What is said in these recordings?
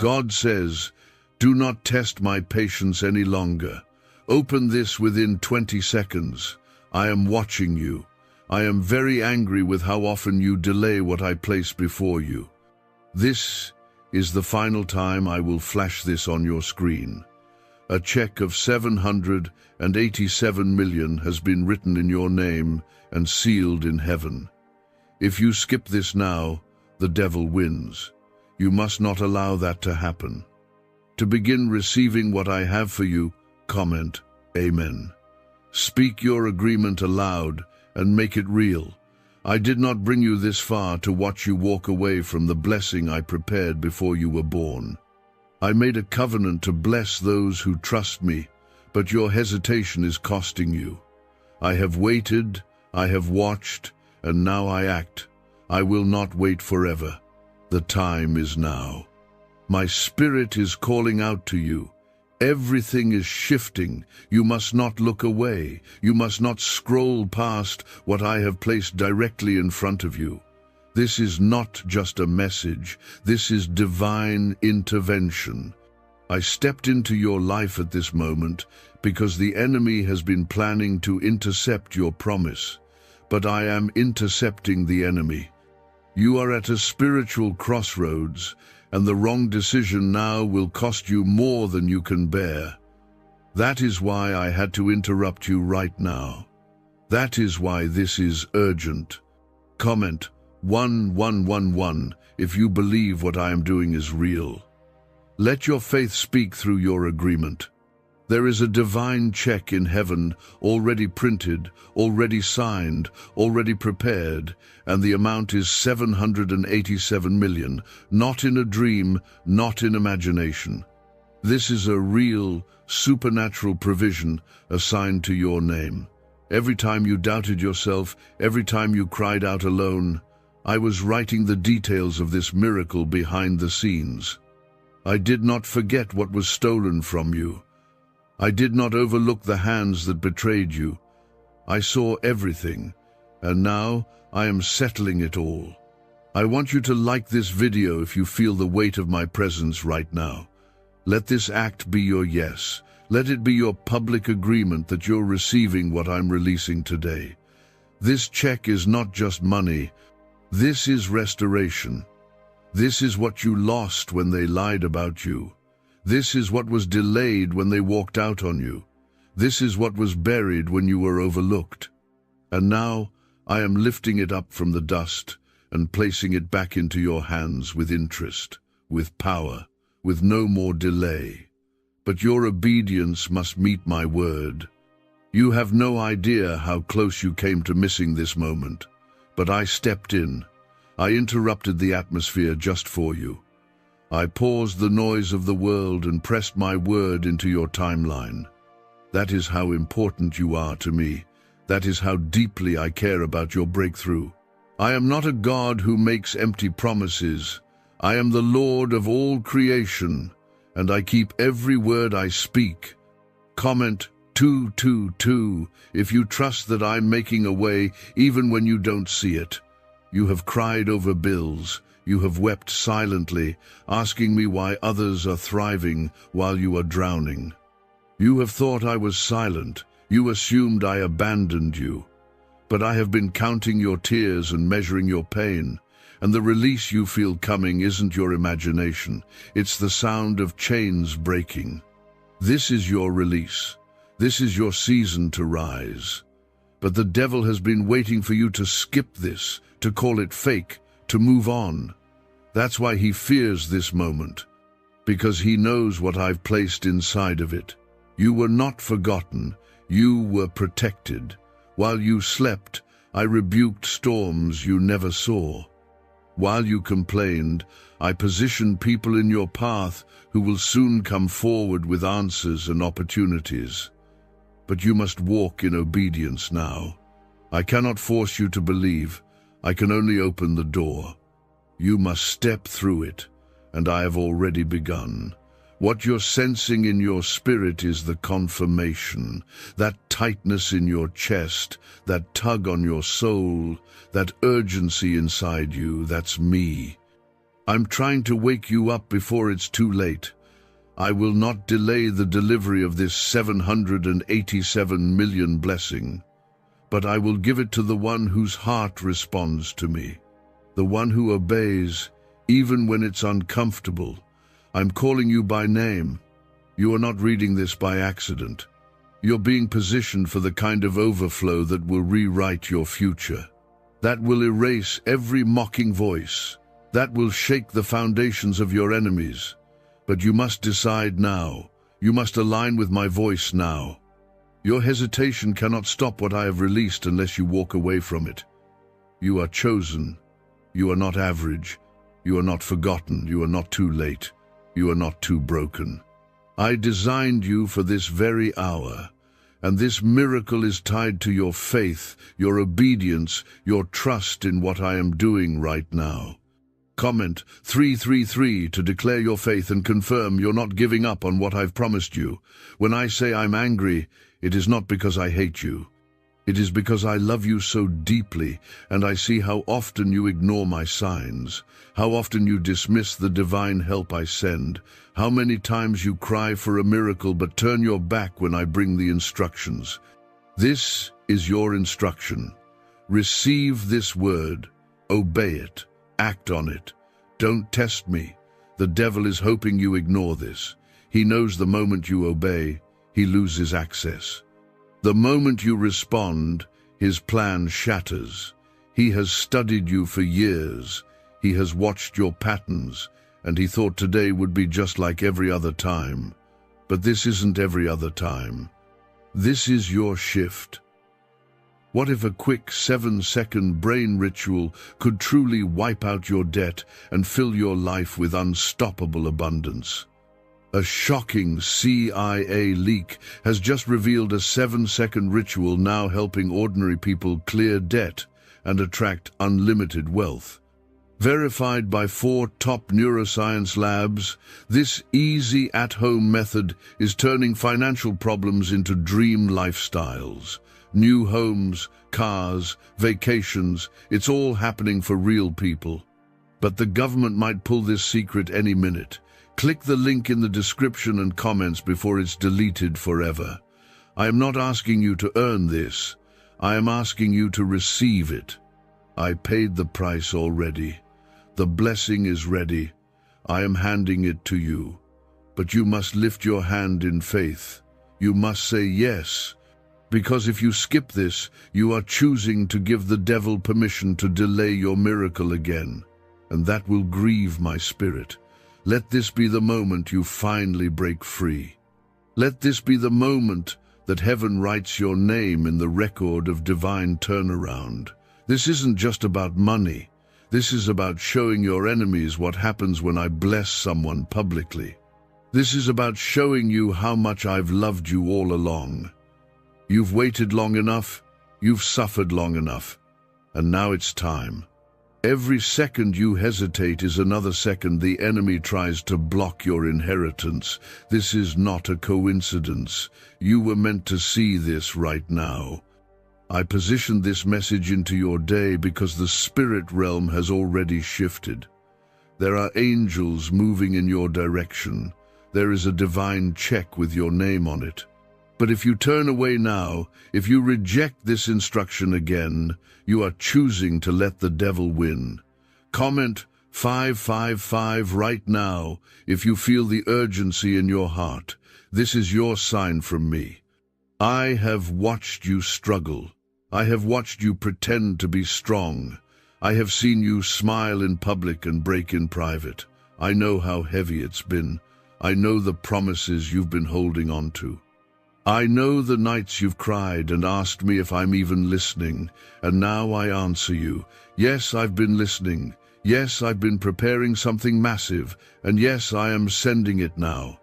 God says, "Do not test my patience any longer. Open this within 20 seconds. I am watching you. I am very angry with how often you delay what I place before you. This is the final time I will flash this on your screen. A check of 787 million has been written in your name and sealed in heaven. If you skip this now, the devil wins. You must not allow that to happen. To begin receiving what I have for you, comment, Amen. Speak your agreement aloud and make it real. I did not bring you this far to watch you walk away from the blessing I prepared before you were born. I made a covenant to bless those who trust me, but your hesitation is costing you. I have waited, I have watched, and now I act. I will not wait forever. The time is now. My spirit is calling out to you. Everything is shifting. You must not look away. You must not scroll past what I have placed directly in front of you. This is not just a message. This is divine intervention. I stepped into your life at this moment because the enemy has been planning to intercept your promise. But I am intercepting the enemy. You are at a spiritual crossroads, and the wrong decision now will cost you more than you can bear. That is why I had to interrupt you right now. That is why this is urgent. Comment 1111 if you believe what I am doing is real. Let your faith speak through your agreement. There is a divine check in heaven, already printed, already signed, already prepared, and the amount is 787 million, not in a dream, not in imagination. This is a real, supernatural provision assigned to your name. Every time you doubted yourself, every time you cried out alone, I was writing the details of this miracle behind the scenes. I did not forget what was stolen from you. I did not overlook the hands that betrayed you. I saw everything, and now I am settling it all. I want you to like this video if you feel the weight of my presence right now. Let this act be your yes. Let it be your public agreement that you're receiving what I'm releasing today. This check is not just money. This is restoration. This is what you lost when they lied about you. This is what was delayed when they walked out on you. This is what was buried when you were overlooked. And now I am lifting it up from the dust and placing it back into your hands with interest, with power, with no more delay. But your obedience must meet my word. You have no idea how close you came to missing this moment. But I stepped in. I interrupted the atmosphere just for you. I paused the noise of the world and pressed my word into your timeline. That is how important you are to me. That is how deeply I care about your breakthrough. I am not a God who makes empty promises. I am the Lord of all creation, and I keep every word I speak. Comment 222 if you trust that I'm making a way even when you don't see it. You have cried over bills. You have wept silently, asking me why others are thriving while you are drowning. You have thought I was silent. You assumed I abandoned you. But I have been counting your tears and measuring your pain, and the release you feel coming isn't your imagination. It's the sound of chains breaking. This is your release. This is your season to rise. But the devil has been waiting for you to skip this, to call it fake, to move on. That's why he fears this moment, because he knows what I've placed inside of it. You were not forgotten. You were protected. While you slept, I rebuked storms you never saw. While you complained, I positioned people in your path who will soon come forward with answers and opportunities. But you must walk in obedience now. I cannot force you to believe. I can only open the door. You must step through it, and I have already begun. What you're sensing in your spirit is the confirmation, that tightness in your chest, that tug on your soul, that urgency inside you. That's me. I'm trying to wake you up before it's too late. I will not delay the delivery of this 787 million blessing, but I will give it to the one whose heart responds to me, the one who obeys, even when it's uncomfortable. I'm calling you by name. You are not reading this by accident. You're being positioned for the kind of overflow that will rewrite your future, that will erase every mocking voice, that will shake the foundations of your enemies. But you must decide now. You must align with my voice now. Your hesitation cannot stop what I have released unless you walk away from it. You are chosen. You are not average. You are not forgotten. You are not too late. You are not too broken. I designed you for this very hour, and this miracle is tied to your faith, your obedience, your trust in what I am doing right now. Comment 333 to declare your faith and confirm you're not giving up on what I've promised you. When I say I'm angry, it is not because I hate you. It is because I love you so deeply, and I see how often you ignore my signs, how often you dismiss the divine help I send, how many times you cry for a miracle but turn your back when I bring the instructions. This is your instruction. Receive this word, obey it, act on it. Don't test me. The devil is hoping you ignore this. He knows the moment you obey, he loses access. The moment you respond, his plan shatters. He has studied you for years. He has watched your patterns, and he thought today would be just like every other time. But this isn't every other time. This is your shift. What if a quick 7-second brain ritual could truly wipe out your debt and fill your life with unstoppable abundance? A shocking CIA leak has just revealed a 7-second ritual now helping ordinary people clear debt and attract unlimited wealth. Verified by 4 top neuroscience labs, this easy at-home method is turning financial problems into dream lifestyles. New homes, cars, vacations, it's all happening for real people. But the government might pull this secret any minute. Click the link in the description and comments before it's deleted forever. I am not asking you to earn this. I am asking you to receive it. I paid the price already. The blessing is ready. I am handing it to you. But you must lift your hand in faith. You must say yes. Because if you skip this, you are choosing to give the devil permission to delay your miracle again. And that will grieve my spirit. Let this be the moment you finally break free. Let this be the moment that heaven writes your name in the record of divine turnaround. This isn't just about money. This is about showing your enemies what happens when I bless someone publicly. This is about showing you how much I've loved you all along. You've waited long enough, you've suffered long enough, and now it's time. Every second you hesitate is another second the enemy tries to block your inheritance. This is not a coincidence. You were meant to see this right now. I positioned this message into your day because the spirit realm has already shifted. There are angels moving in your direction. There is a divine check with your name on it. But if you turn away now, if you reject this instruction again, you are choosing to let the devil win. Comment 555 right now if you feel the urgency in your heart. This is your sign from me. I have watched you struggle. I have watched you pretend to be strong. I have seen you smile in public and break in private. I know how heavy it's been. I know the promises you've been holding on to. I know the nights you've cried and asked me if I'm even listening, and now I answer you. Yes, I've been listening. Yes, I've been preparing something massive, and yes, I am sending it now.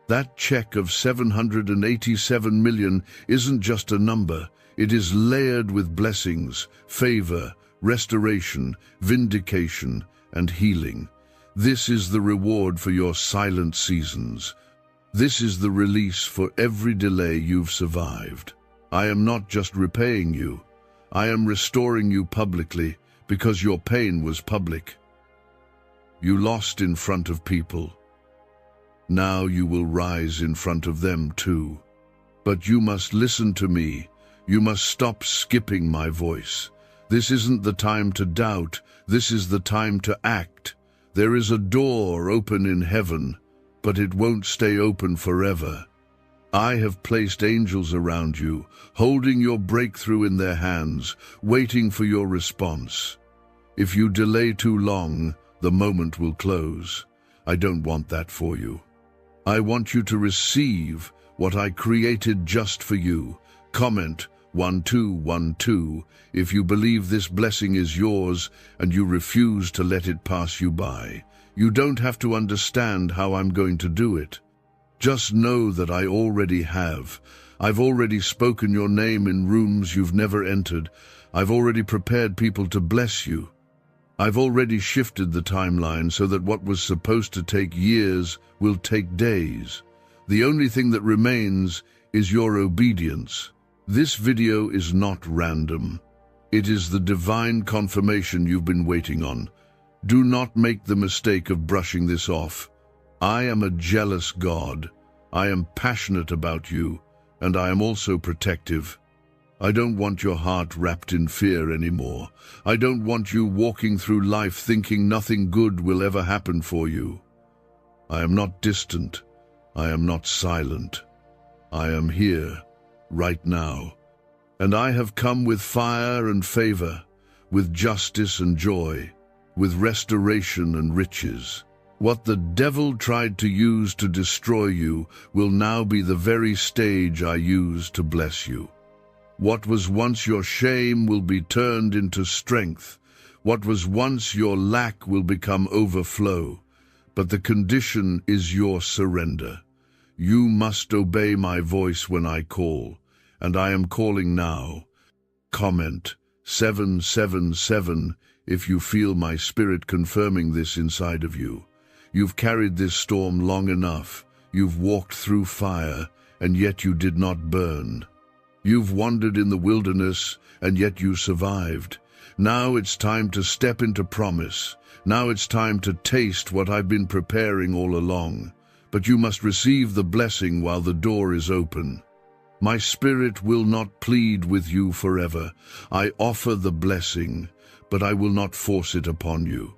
That check of 787 million isn't just a number. It is layered with blessings, favor, restoration, vindication, and healing. This is the reward for your silent seasons. This is the release for every delay you've survived. I am not just repaying you. I am restoring you publicly because your pain was public. You lost in front of people. Now you will rise in front of them too. But you must listen to me. You must stop skipping my voice. This isn't the time to doubt. This is the time to act. There is a door open in heaven, but it won't stay open forever. I have placed angels around you, holding your breakthrough in their hands, waiting for your response. If you delay too long, the moment will close. I don't want that for you. I want you to receive what I created just for you. Comment 1212 if you believe this blessing is yours and you refuse to let it pass you by. You don't have to understand how I'm going to do it. Just know that I already have. I've already spoken your name in rooms you've never entered. I've already prepared people to bless you. I've already shifted the timeline so that what was supposed to take years will take days. The only thing that remains is your obedience. This video is not random. It is the divine confirmation you've been waiting on. Do not make the mistake of brushing this off. I am a jealous God. I am passionate about you, and I am also protective. I don't want your heart wrapped in fear anymore. I don't want you walking through life thinking nothing good will ever happen for you. I am not distant. I am not silent. I am here, right now. And I have come with fire and favor, with justice and joy, with restoration and riches. What the devil tried to use to destroy you will now be the very stage I use to bless you. What was once your shame will be turned into strength. What was once your lack will become overflow. But the condition is your surrender. You must obey my voice when I call, and I am calling now. Comment 777 if you feel my spirit confirming this inside of you. You've carried this storm long enough. You've walked through fire, and yet you did not burn. You've wandered in the wilderness, and yet you survived. Now it's time to step into promise. Now it's time to taste what I've been preparing all along. But you must receive the blessing while the door is open. My spirit will not plead with you forever. I offer the blessing, but I will not force it upon you.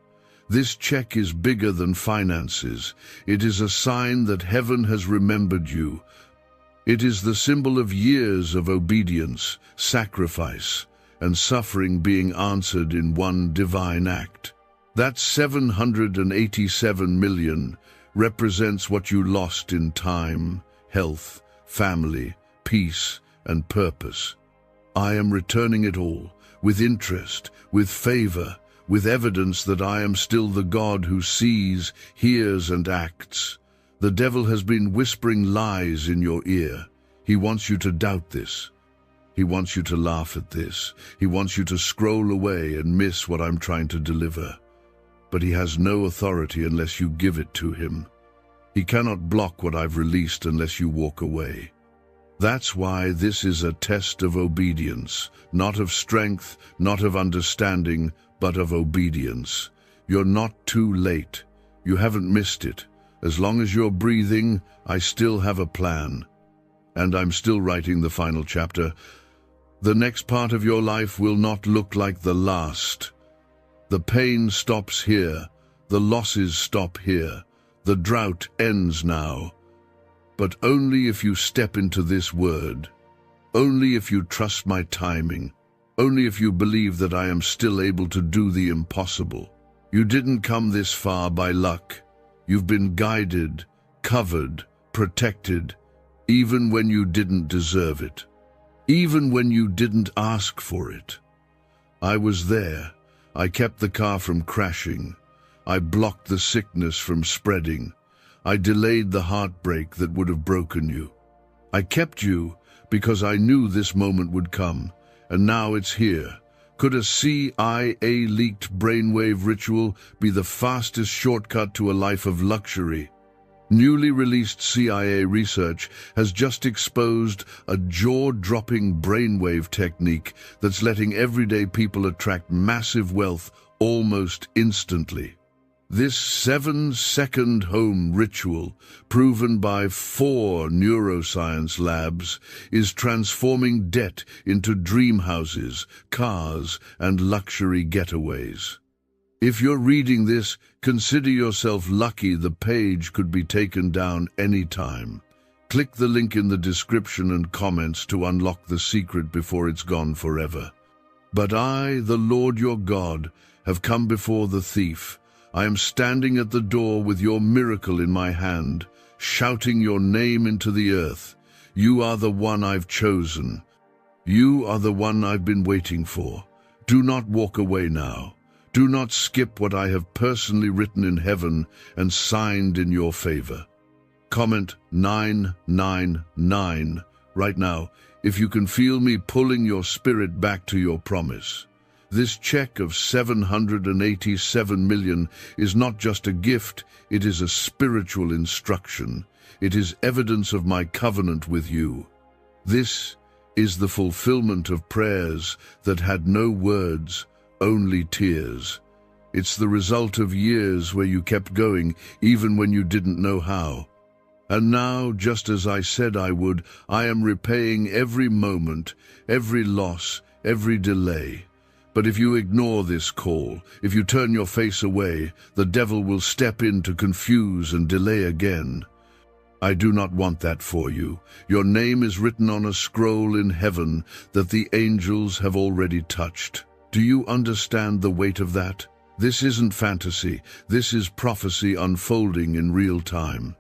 This check is bigger than finances. It is a sign that heaven has remembered you. It is the symbol of years of obedience, sacrifice, and suffering being answered in one divine act. That 787 million represents what you lost in time, health, family, peace, and purpose. I am returning it all, with interest, with favor, with evidence that I am still the God who sees, hears, and acts. The devil has been whispering lies in your ear. He wants you to doubt this. He wants you to laugh at this. He wants you to scroll away and miss what I'm trying to deliver. But he has no authority unless you give it to him. He cannot block what I've released unless you walk away. That's why this is a test of obedience, not of strength, not of understanding, but of obedience. You're not too late. You haven't missed it. As long as you're breathing, I still have a plan. And I'm still writing the final chapter. The next part of your life will not look like the last. The pain stops here. The losses stop here. The drought ends now. But only if you step into this word. Only if you trust my timing. Only if you believe that I am still able to do the impossible. You didn't come this far by luck. You've been guided, covered, protected, even when you didn't deserve it. Even when you didn't ask for it. I was there. I kept the car from crashing. I blocked the sickness from spreading. I delayed the heartbreak that would have broken you. I kept you because I knew this moment would come. And now it's here. Could a CIA-leaked brainwave ritual be the fastest shortcut to a life of luxury? Newly released CIA research has just exposed a jaw-dropping brainwave technique that's letting everyday people attract massive wealth almost instantly. This 7-second home ritual, proven by 4 neuroscience labs, is transforming debt into dream houses, cars, and luxury getaways. If you're reading this, consider yourself lucky. The page could be taken down anytime. Click the link in the description and comments to unlock the secret before it's gone forever. But I, the Lord your God, have come before the thief. I am standing at the door with your miracle in my hand, shouting your name into the earth. You are the one I've chosen. You are the one I've been waiting for. Do not walk away now. Do not skip what I have personally written in heaven and signed in your favor. Comment 999 right now if you can feel me pulling your spirit back to your promise. This check of 787 million is not just a gift, it is a spiritual instruction. It is evidence of my covenant with you. This is the fulfillment of prayers that had no words, only tears. It's the result of years where you kept going, even when you didn't know how. And now, just as I said I would, I am repaying every moment, every loss, every delay. But if you ignore this call, if you turn your face away, the devil will step in to confuse and delay again. I do not want that for you. Your name is written on a scroll in heaven that the angels have already touched. Do you understand the weight of that? This isn't fantasy. This is prophecy unfolding in real time.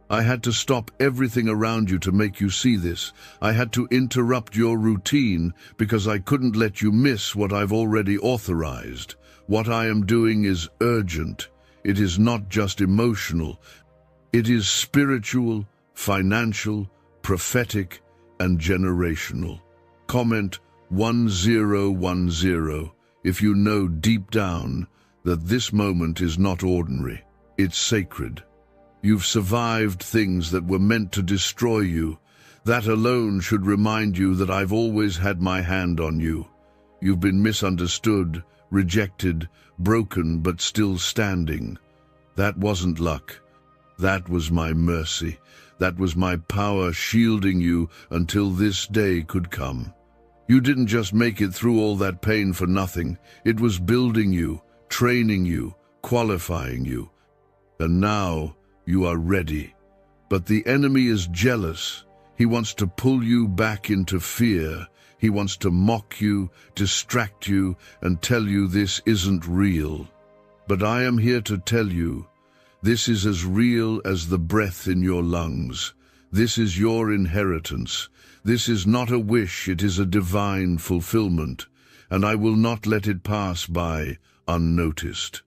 I had to stop everything around you to make you see this. I had to interrupt your routine because I couldn't let you miss what I've already authorized. What I am doing is urgent. It is not just emotional. It is spiritual, financial, prophetic, and generational. Comment 1010 if you know deep down that this moment is not ordinary. It's sacred. You've survived things that were meant to destroy you. That alone should remind you that I've always had my hand on you. You've been misunderstood, rejected, broken, but still standing. That wasn't luck. That was my mercy. That was my power shielding you until this day could come. You didn't just make it through all that pain for nothing. It was building you, training you, qualifying you. And now you are ready. But the enemy is jealous. He wants to pull you back into fear. He wants to mock you, distract you, and tell you this isn't real. But I am here to tell you, this is as real as the breath in your lungs. This is your inheritance. This is not a wish, it is a divine fulfillment, and I will not let it pass by unnoticed.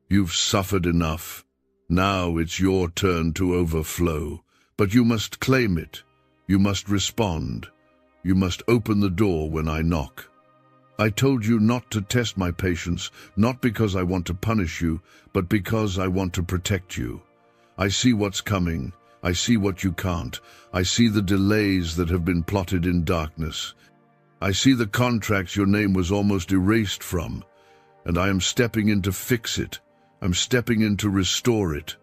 You've suffered enough. Now it's your turn to overflow, but you must claim it. You must respond. You must open the door when I knock. I told you not to test my patience, not because I want to punish you, but because I want to protect you. I see what's coming. I see what you can't. I see the delays that have been plotted in darkness. I see the contracts your name was almost erased from, and I am stepping in to fix it. I'm stepping in to restore it.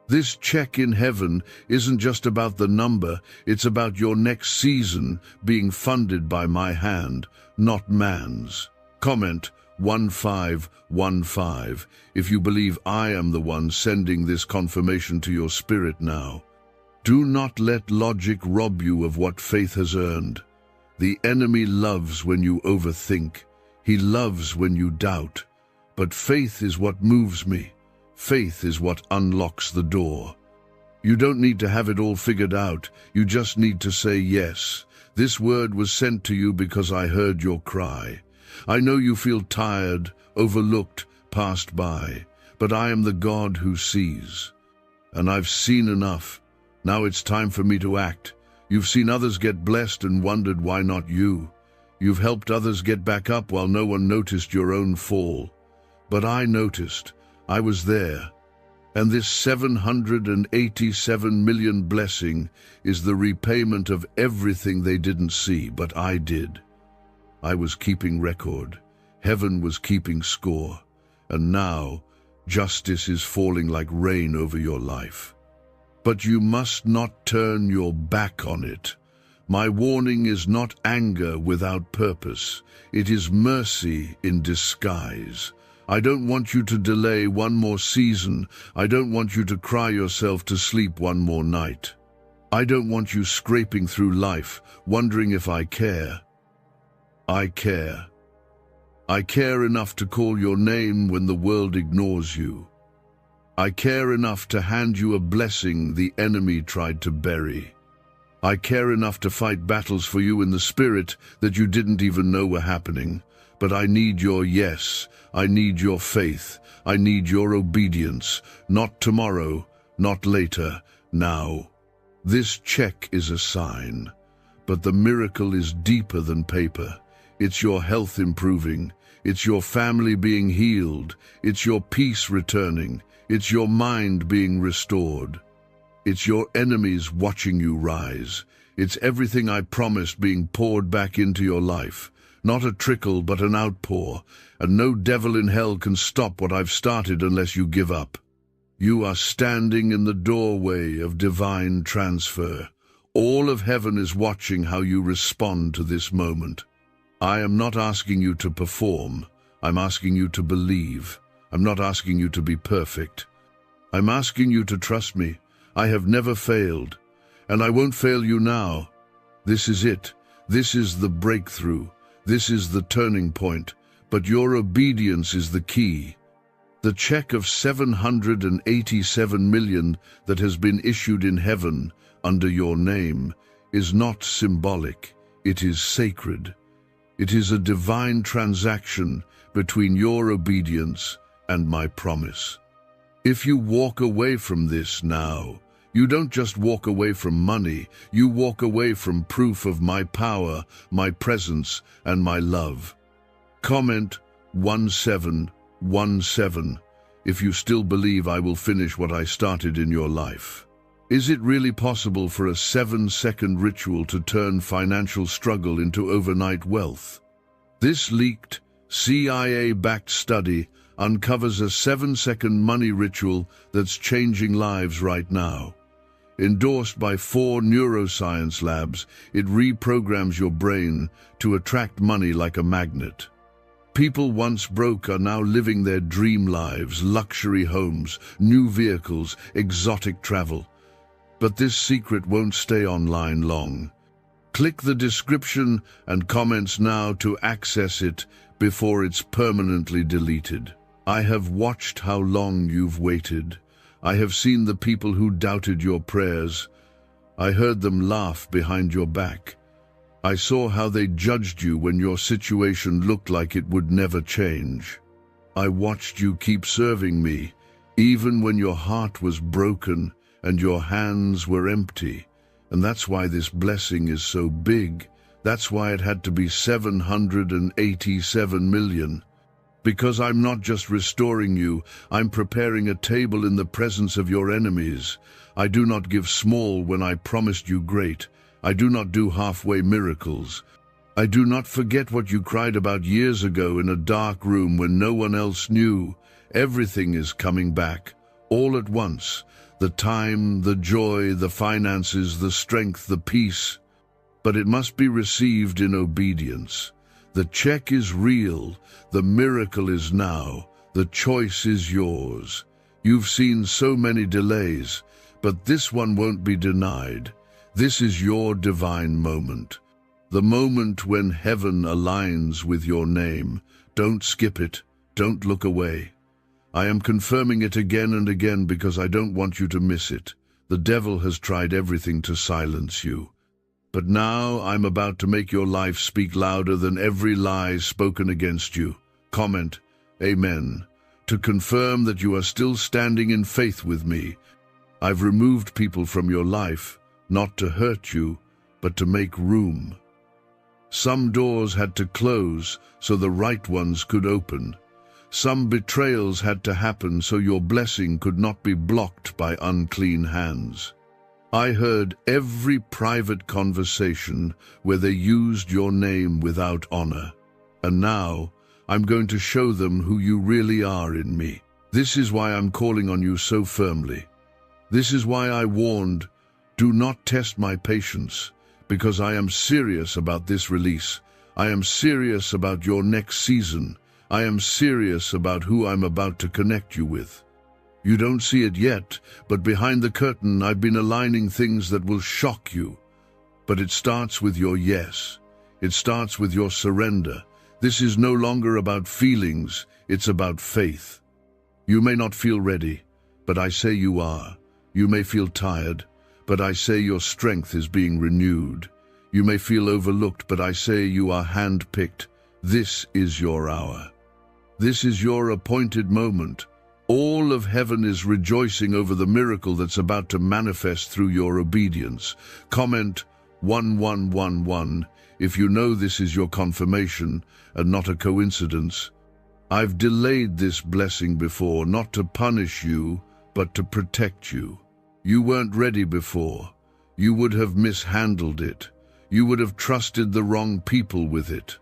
This check in heaven isn't just about the number, it's about your next season being funded by my hand, not man's. Comment 1515 if you believe I am the one sending this confirmation to your spirit now. Do not let logic rob you of what faith has earned. The enemy loves when you overthink. He loves when you doubt. But faith is what moves me. Faith is what unlocks the door. You don't need to have it all figured out. You just need to say yes. This word was sent to you because I heard your cry. I know you feel tired, overlooked, passed by, but I am the God who sees. And I've seen enough. Now it's time for me to act. You've seen others get blessed and wondered why not you. You've helped others get back up while no one noticed your own fall. But I noticed. I was there. And this 787 million blessing is the repayment of everything they didn't see, but I did. I was keeping record. Heaven was keeping score. And now, Justice is falling like rain over your life. But you must not turn your back on it. My warning is not anger without purpose. It is mercy in disguise. I don't want you to delay one more season. I don't want you to cry yourself to sleep one more night. I don't want you scraping through life, wondering if I care. I care. I care enough to call your name when the world ignores you. I care enough to hand you a blessing the enemy tried to bury. I care enough to fight battles for you in the spirit that you didn't even know were happening. But I need your yes. I need your faith. I need your obedience. Not tomorrow, not later, now. This check is a sign, but the miracle is deeper than paper. It's your health improving. It's your family being healed. It's your peace returning. It's your mind being restored. It's your enemies watching you rise. It's everything I promised being poured back into your life. Not a trickle, but an outpour. And no devil in hell can stop what I've started unless you give up. You are standing in the doorway of divine transfer. All of heaven is watching how you respond to this moment. I am not asking you to perform. I'm asking you to believe. I'm not asking you to be perfect. I'm asking you to trust me. I have never failed, and I won't fail you now. This is it. This is the breakthrough. This is the turning point. But your obedience is the key. The check of 787 million that has been issued in heaven under your name is not symbolic. It is sacred. It is a divine transaction between your obedience and my promise. If you walk away from this now, you don't just walk away from money, you walk away from proof of my power, my presence, and my love. Comment 1717 if you still believe I will finish what I started in your life. Is it really possible for a 7-second ritual to turn financial struggle into overnight wealth? This leaked, CIA-backed study uncovers a 7-second money ritual that's changing lives right now. Endorsed by 4 neuroscience labs, it reprograms your brain to attract money like a magnet. People once broke are now living their dream lives, luxury homes, new vehicles, exotic travel. But this secret won't stay online long. Click the description and comments now to access it before it's permanently deleted. I have watched how long you've waited. I have seen the people who doubted your prayers. I heard them laugh behind your back. I saw how they judged you when your situation looked like it would never change. I watched you keep serving me, even when your heart was broken and your hands were empty. And that's why this blessing is so big. That's why it had to be 787 million. Because I'm not just restoring you, I'm preparing a table in the presence of your enemies. I do not give small when I promised you great. I do not do halfway miracles. I do not forget what you cried about years ago in a dark room when no one else knew. Everything is coming back, all at once. The time, the joy, the finances, the strength, the peace. But it must be received in obedience. The check is real. The miracle is now. The choice is yours. You've seen so many delays, but this one won't be denied. This is your divine moment. The moment when heaven aligns with your name. Don't skip it. Don't look away. I am confirming it again and again because I don't want you to miss it. The devil has tried everything to silence you. But now I'm about to make your life speak louder than every lie spoken against you. Comment, Amen, to confirm that you are still standing in faith with me. I've removed people from your life, not to hurt you, but to make room. Some doors had to close so the right ones could open. Some betrayals had to happen so your blessing could not be blocked by unclean hands. I heard every private conversation where they used your name without honor. And now, I'm going to show them who you really are in me. This is why I'm calling on you so firmly. This is why I warned, do not test my patience, because I am serious about this release. I am serious about your next season. I am serious about who I'm about to connect you with. You don't see it yet, but behind the curtain I've been aligning things that will shock you. But it starts with your yes. It starts with your surrender. This is no longer about feelings, it's about faith. You may not feel ready, but I say you are. You may feel tired, but I say your strength is being renewed. You may feel overlooked, but I say you are hand-picked. This is your hour. This is your appointed moment. All of heaven is rejoicing over the miracle that's about to manifest through your obedience. Comment 1111 if you know this is your confirmation and not a coincidence. I've delayed this blessing before, not to punish you, but to protect you. You weren't ready before. You would have mishandled it. You would have trusted the wrong people with it.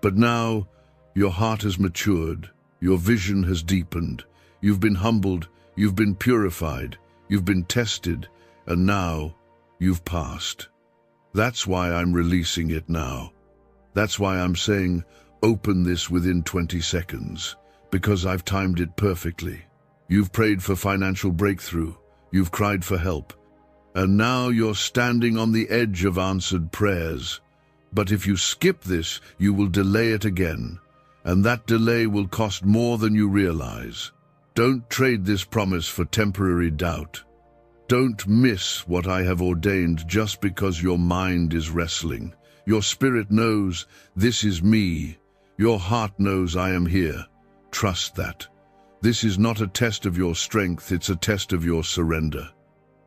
But now, your heart has matured. Your vision has deepened. You've been humbled. You've been purified. You've been tested. And now, you've passed. That's why I'm releasing it now. That's why I'm saying, open this within 20 seconds, because I've timed it perfectly. You've prayed for financial breakthrough. You've cried for help. And now you're standing on the edge of answered prayers. But if you skip this, you will delay it again. And that delay will cost more than you realize. Don't trade this promise for temporary doubt. Don't miss what I have ordained just because your mind is wrestling. Your spirit knows, this is me. Your heart knows I am here. Trust that. This is not a test of your strength, it's a test of your surrender.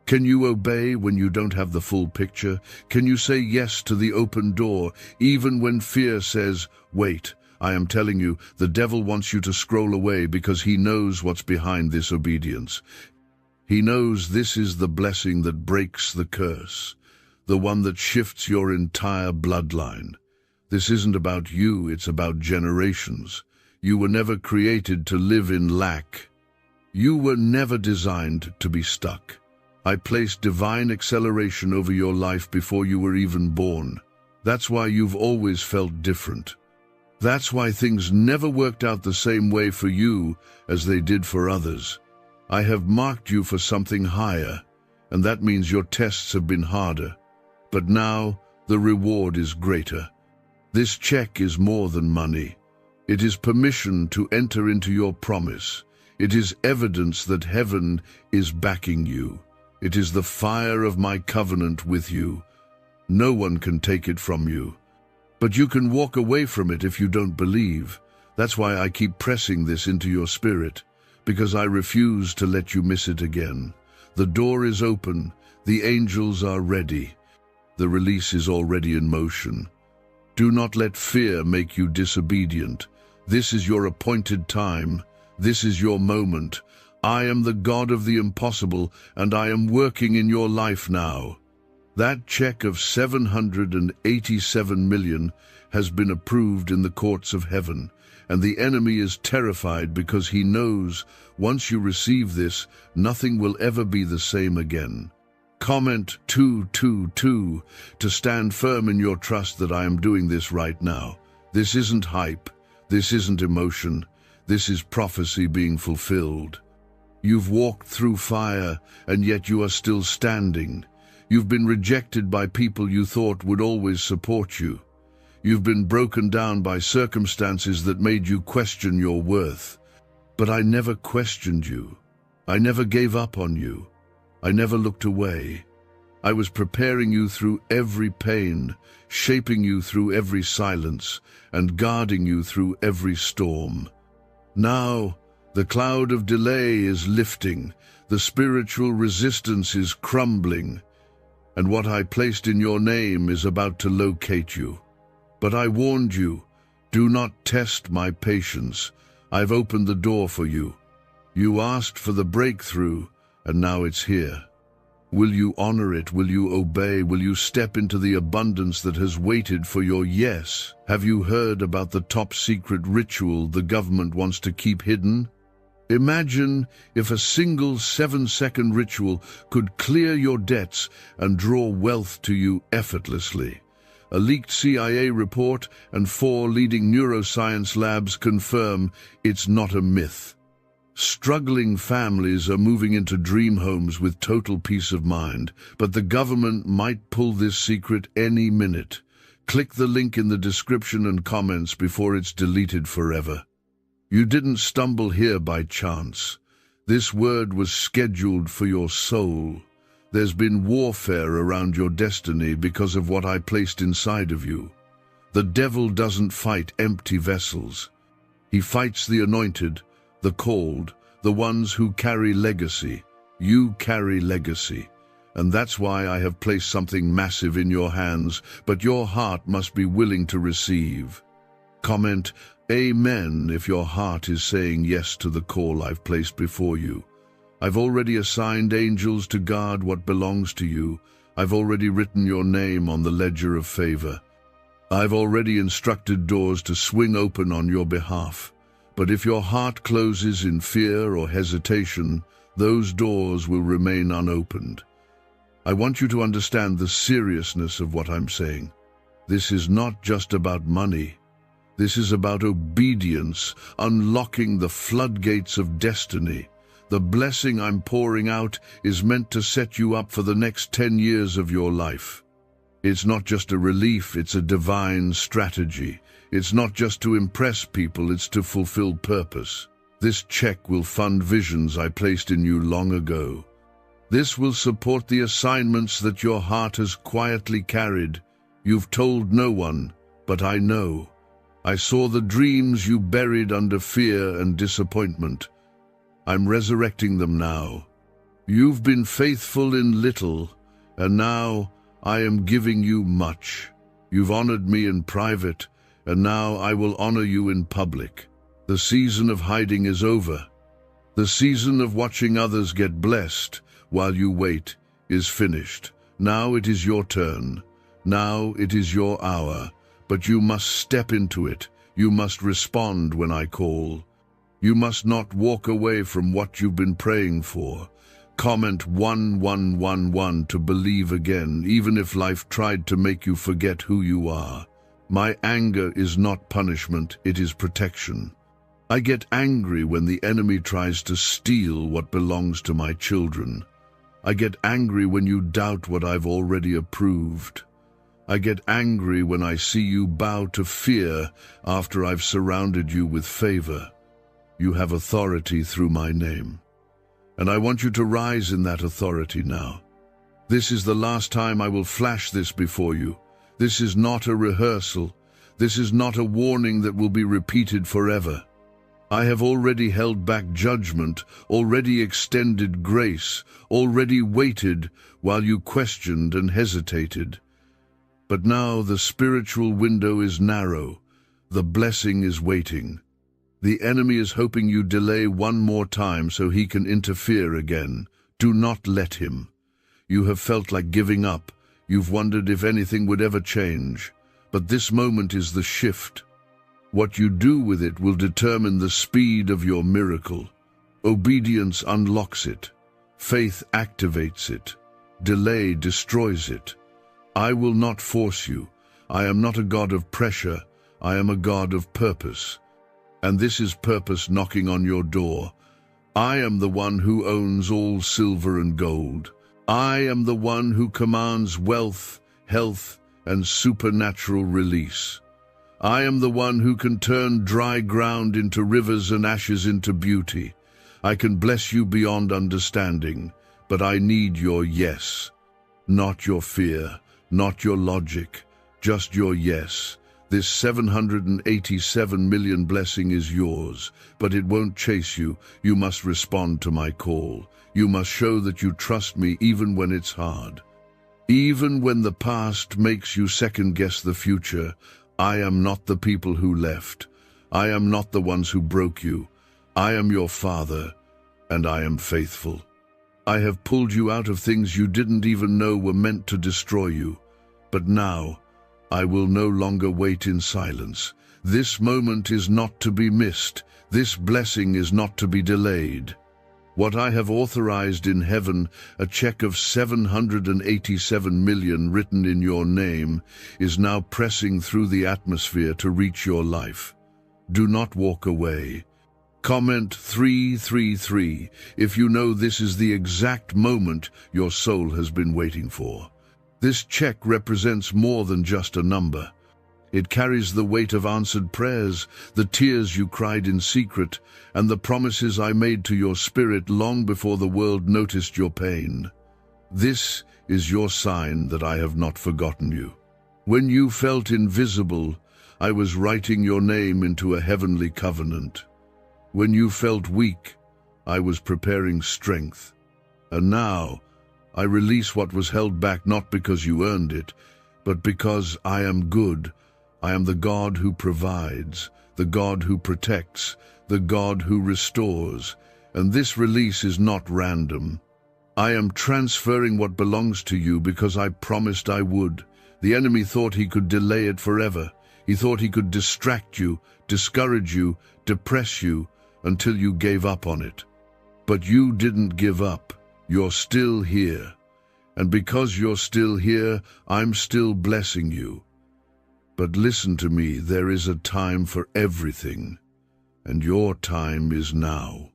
Can you obey when you don't have the full picture? Can you say yes to the open door, even when fear says, wait? I am telling you, the devil wants you to scroll away because he knows what's behind this obedience. He knows this is the blessing that breaks the curse, the one that shifts your entire bloodline. This isn't about you, it's about generations. You were never created to live in lack. You were never designed to be stuck. I placed divine acceleration over your life before you were even born. That's why you've always felt different. That's why things never worked out the same way for you as they did for others. I have marked you for something higher, and that means your tests have been harder. But now, the reward is greater. This check is more than money. It is permission to enter into your promise. It is evidence that heaven is backing you. It is the fire of my covenant with you. No one can take it from you. But you can walk away from it if you don't believe. That's why I keep pressing this into your spirit, because I refuse to let you miss it again. The door is open. The angels are ready. The release is already in motion. Do not let fear make you disobedient. This is your appointed time. This is your moment. I am the God of the impossible, and I am working in your life now. That check of 787 million has been approved in the courts of heaven, and the enemy is terrified because he knows once you receive this, nothing will ever be the same again. Comment 222 to stand firm in your trust that I am doing this right now. This isn't hype. This isn't emotion. This is prophecy being fulfilled. You've walked through fire, and yet you are still standing. You've been rejected by people you thought would always support you. You've been broken down by circumstances that made you question your worth. But I never questioned you. I never gave up on you. I never looked away. I was preparing you through every pain, shaping you through every silence, and guarding you through every storm. Now, the cloud of delay is lifting, the spiritual resistance is crumbling, and what I placed in your name is about to locate you. But I warned you, do not test my patience. I've opened the door for you. You asked for the breakthrough, and now it's here. Will you honor it? Will you obey? Will you step into the abundance that has waited for your yes? Have you heard about the top secret ritual the government wants to keep hidden? Imagine if a single 7-second ritual could clear your debts and draw wealth to you effortlessly. A leaked CIA report and 4 leading neuroscience labs confirm it's not a myth. Struggling families are moving into dream homes with total peace of mind, but the government might pull this secret any minute. Click the link in the description and comments before it's deleted forever. You didn't stumble here by chance. This word was scheduled for your soul. There's been warfare around your destiny because of what I placed inside of you. The devil doesn't fight empty vessels. He fights the anointed, the called, the ones who carry legacy. You carry legacy. And that's why I have placed something massive in your hands, but your heart must be willing to receive. Comment Amen if your heart is saying yes to the call I've placed before you. I've already assigned angels to guard what belongs to you. I've already written your name on the ledger of favor. I've already instructed doors to swing open on your behalf. But if your heart closes in fear or hesitation, those doors will remain unopened. I want you to understand the seriousness of what I'm saying. This is not just about money. This is about obedience, unlocking the floodgates of destiny. The blessing I'm pouring out is meant to set you up for the next 10 years of your life. It's not just a relief, it's a divine strategy. It's not just to impress people, it's to fulfill purpose. This check will fund visions I placed in you long ago. This will support the assignments that your heart has quietly carried. You've told no one, but I know. I saw the dreams you buried under fear and disappointment. I'm resurrecting them now. You've been faithful in little, and now I am giving you much. You've honored me in private, and now I will honor you in public. The season of hiding is over. The season of watching others get blessed while you wait is finished. Now it is your turn. Now it is your hour. But you must step into it. You must respond when I call. You must not walk away from what you've been praying for. Comment 1111 to believe again, even if life tried to make you forget who you are. My anger is not punishment, it is protection. I get angry when the enemy tries to steal what belongs to my children. I get angry when you doubt what I've already approved. I get angry when I see you bow to fear after I've surrounded you with favor. You have authority through my name, and I want you to rise in that authority now. This is the last time I will flash this before you. This is not a rehearsal. This is not a warning that will be repeated forever. I have already held back judgment, already extended grace, already waited while you questioned and hesitated. But now the spiritual window is narrow. The blessing is waiting. The enemy is hoping you delay one more time so he can interfere again. Do not let him. You have felt like giving up. You've wondered if anything would ever change. But this moment is the shift. What you do with it will determine the speed of your miracle. Obedience unlocks it. Faith activates it. Delay destroys it. I will not force you. I am not a God of pressure. I am a God of purpose. And this is purpose knocking on your door. I am the one who owns all silver and gold. I am the one who commands wealth, health, and supernatural release. I am the one who can turn dry ground into rivers and ashes into beauty. I can bless you beyond understanding, but I need your yes. Not your fear, not your logic, just your yes. This 787 million blessing is yours, but it won't chase you. You must respond to my call. You must show that you trust me even when it's hard. Even when the past makes you second-guess the future, I am not the people who left. I am not the ones who broke you. I am your Father, and I am faithful. I have pulled you out of things you didn't even know were meant to destroy you. But now, I will no longer wait in silence. This moment is not to be missed. This blessing is not to be delayed. What I have authorized in heaven, a check of 787 million written in your name, is now pressing through the atmosphere to reach your life. Do not walk away. Comment 333 if you know this is the exact moment your soul has been waiting for. This check represents more than just a number. It carries the weight of answered prayers, the tears you cried in secret, and the promises I made to your spirit long before the world noticed your pain. This is your sign that I have not forgotten you. When you felt invisible, I was writing your name into a heavenly covenant. When you felt weak, I was preparing strength. And now, I release what was held back not because you earned it, but because I am good. I am the God who provides, the God who protects, the God who restores, and this release is not random. I am transferring what belongs to you because I promised I would. The enemy thought he could delay it forever. He thought he could distract you, discourage you, depress you, until you gave up on it. But you didn't give up. You're still here. And because you're still here, I'm still blessing you. But listen to me, there is a time for everything, and your time is now.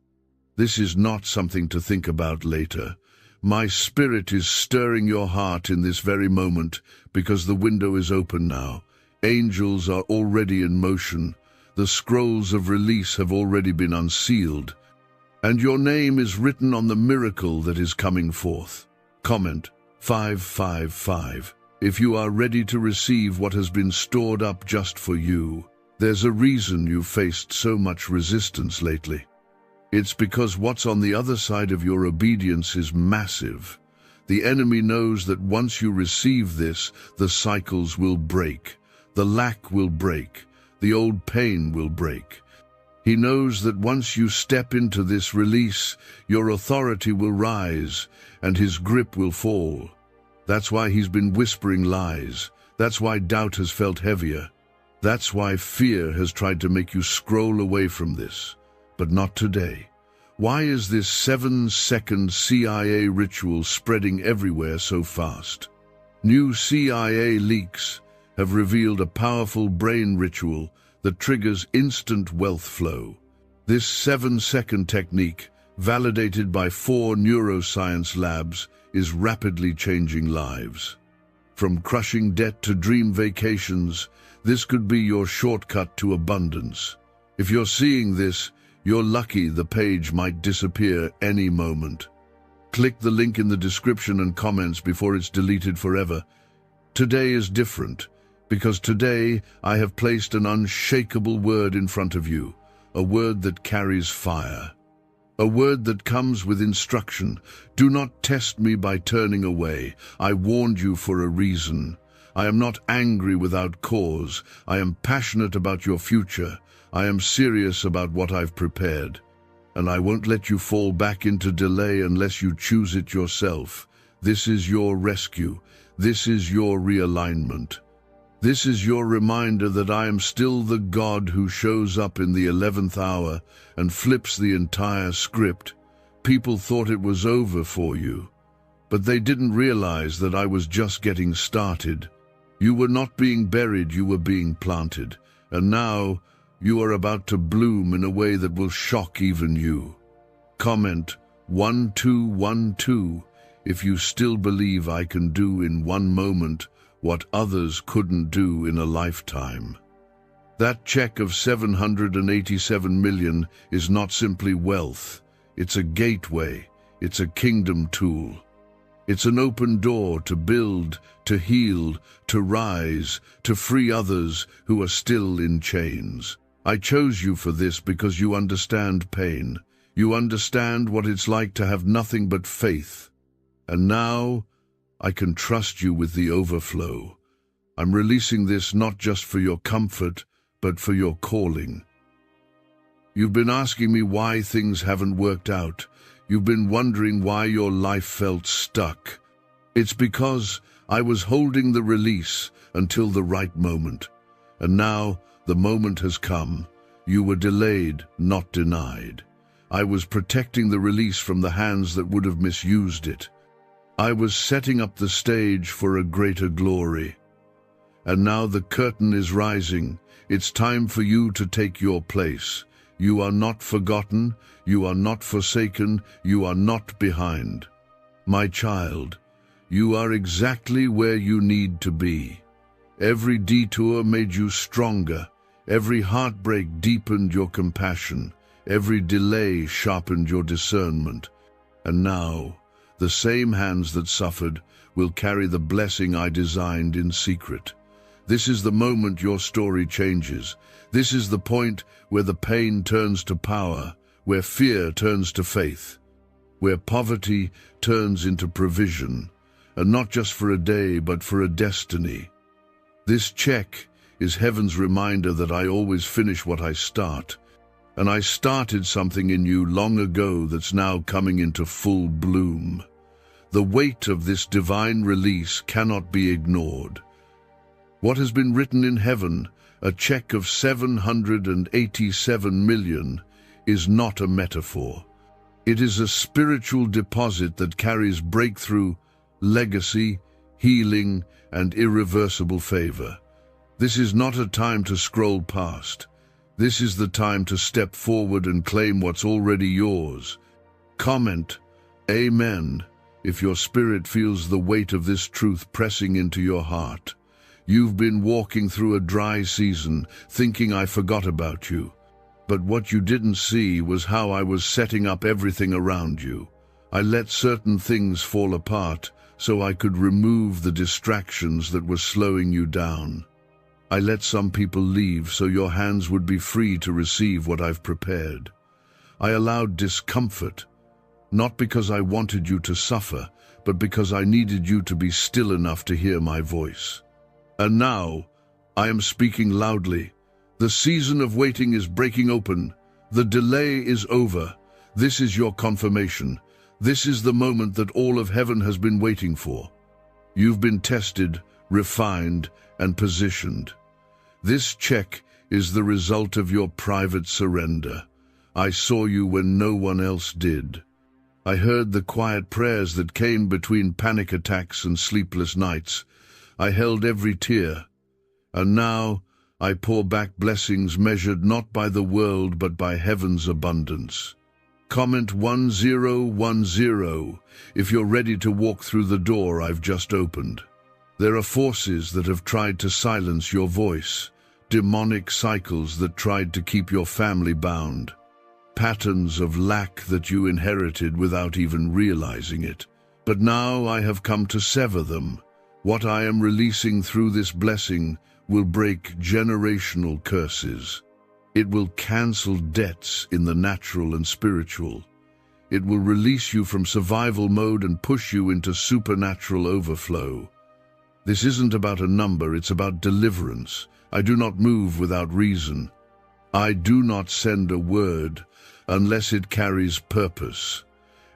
This is not something to think about later. My spirit is stirring your heart in this very moment because the window is open now. Angels are already in motion. The scrolls of release have already been unsealed, and your name is written on the miracle that is coming forth. Comment 555. If you are ready to receive what has been stored up just for you. There's a reason you've faced so much resistance lately. It's because what's on the other side of your obedience is massive. The enemy knows that once you receive this, the cycles will break, the lack will break, the old pain will break. He knows that once you step into this release, your authority will rise and his grip will fall. That's why he's been whispering lies. That's why doubt has felt heavier. That's why fear has tried to make you scroll away from this. But not today. Why is this 7-second CIA ritual spreading everywhere so fast? New CIA leaks have revealed a powerful brain ritual that triggers instant wealth flow. This 7-second technique, validated by 4 neuroscience labs, is rapidly changing lives. From crushing debt to dream vacations, this could be your shortcut to abundance. If you're seeing this, you're lucky. The page might disappear any moment. Click the link in the description and comments before it's deleted forever. Today is different, because today I have placed an unshakable word in front of you, a word that carries fire. A word that comes with instruction. Do not test me by turning away. I warned you for a reason. I am not angry without cause. I am passionate about your future. I am serious about what I've prepared. And I won't let you fall back into delay unless you choose it yourself. This is your rescue. This is your realignment. This is your reminder that I am still the God who shows up in the 11th hour and flips the entire script. People thought it was over for you, but they didn't realize that I was just getting started. You were not being buried, you were being planted, and now you are about to bloom in a way that will shock even you. Comment 1212 if you still believe I can do in one moment what others couldn't do in a lifetime. That check of 787 million is not simply wealth. It's a gateway. It's a kingdom tool. It's an open door to build, to heal, to rise, to free others who are still in chains. I chose you for this because you understand pain. You understand what it's like to have nothing but faith. And now, I can trust you with the overflow. I'm releasing this not just for your comfort, but for your calling. You've been asking me why things haven't worked out. You've been wondering why your life felt stuck. It's because I was holding the release until the right moment. And now, The moment has come. You were delayed, not denied. I was protecting the release from the hands that would have misused it. I was setting up the stage for a greater glory. And now the curtain is rising. It's time for you to take your place. You are not forgotten, you are not forsaken, you are not behind. My child, you are exactly where you need to be. Every detour made you stronger. Every heartbreak deepened your compassion. Every delay sharpened your discernment. And now, the same hands that suffered will carry the blessing I designed in secret. This is the moment your story changes. This is the point where the pain turns to power, where fear turns to faith, where poverty turns into provision, and not just for a day, but for a destiny. This check is heaven's reminder that I always finish what I start, and I started something in you long ago that's now coming into full bloom. The weight of this divine release cannot be ignored. What has been written in heaven, a check of 787 million, is not a metaphor. It is a spiritual deposit that carries breakthrough, legacy, healing, and irreversible favor. This is not a time to scroll past. This is the time to step forward and claim what's already yours. Comment, Amen, if your spirit feels the weight of this truth pressing into your heart. You've been walking through a dry season, thinking I forgot about you. But what you didn't see was how I was setting up everything around you. I let certain things fall apart so I could remove the distractions that were slowing you down. I let some people leave so your hands would be free to receive what I've prepared. I allowed discomfort, not because I wanted you to suffer, but because I needed you to be still enough to hear my voice. And now, I am speaking loudly. The season of waiting is breaking open. The delay is over. This is your confirmation. This is the moment that all of heaven has been waiting for. You've been tested, refined, and positioned. This check is the result of your private surrender. I saw you when no one else did. I heard the quiet prayers that came between panic attacks and sleepless nights. I held every tear. And now I pour back blessings measured not by the world but by heaven's abundance. Comment 1010 if you're ready to walk through the door I've just opened. There are forces that have tried to silence your voice, demonic cycles that tried to keep your family bound, patterns of lack that you inherited without even realizing it. But now I have come to sever them. What I am releasing through this blessing will break generational curses. It will cancel debts in the natural and spiritual. It will release you from survival mode and push you into supernatural overflow. This isn't about a number, it's about deliverance. I do not move without reason. I do not send a word unless it carries purpose.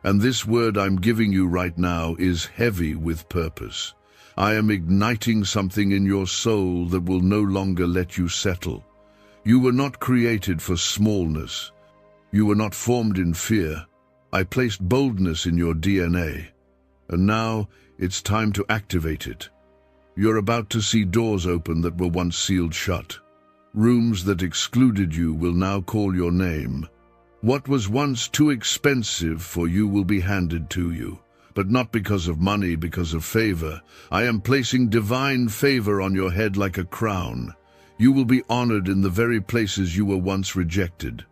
And this word I'm giving you right now is heavy with purpose. I am igniting something in your soul that will no longer let you settle. You were not created for smallness. You were not formed in fear. I placed boldness in your DNA. And now it's time to activate it. You're about to see doors open that were once sealed shut. Rooms that excluded you will now call your name. What was once too expensive for you will be handed to you. But not because of money, because of favor. I am placing divine favor on your head like a crown. You will be honored in the very places you were once rejected.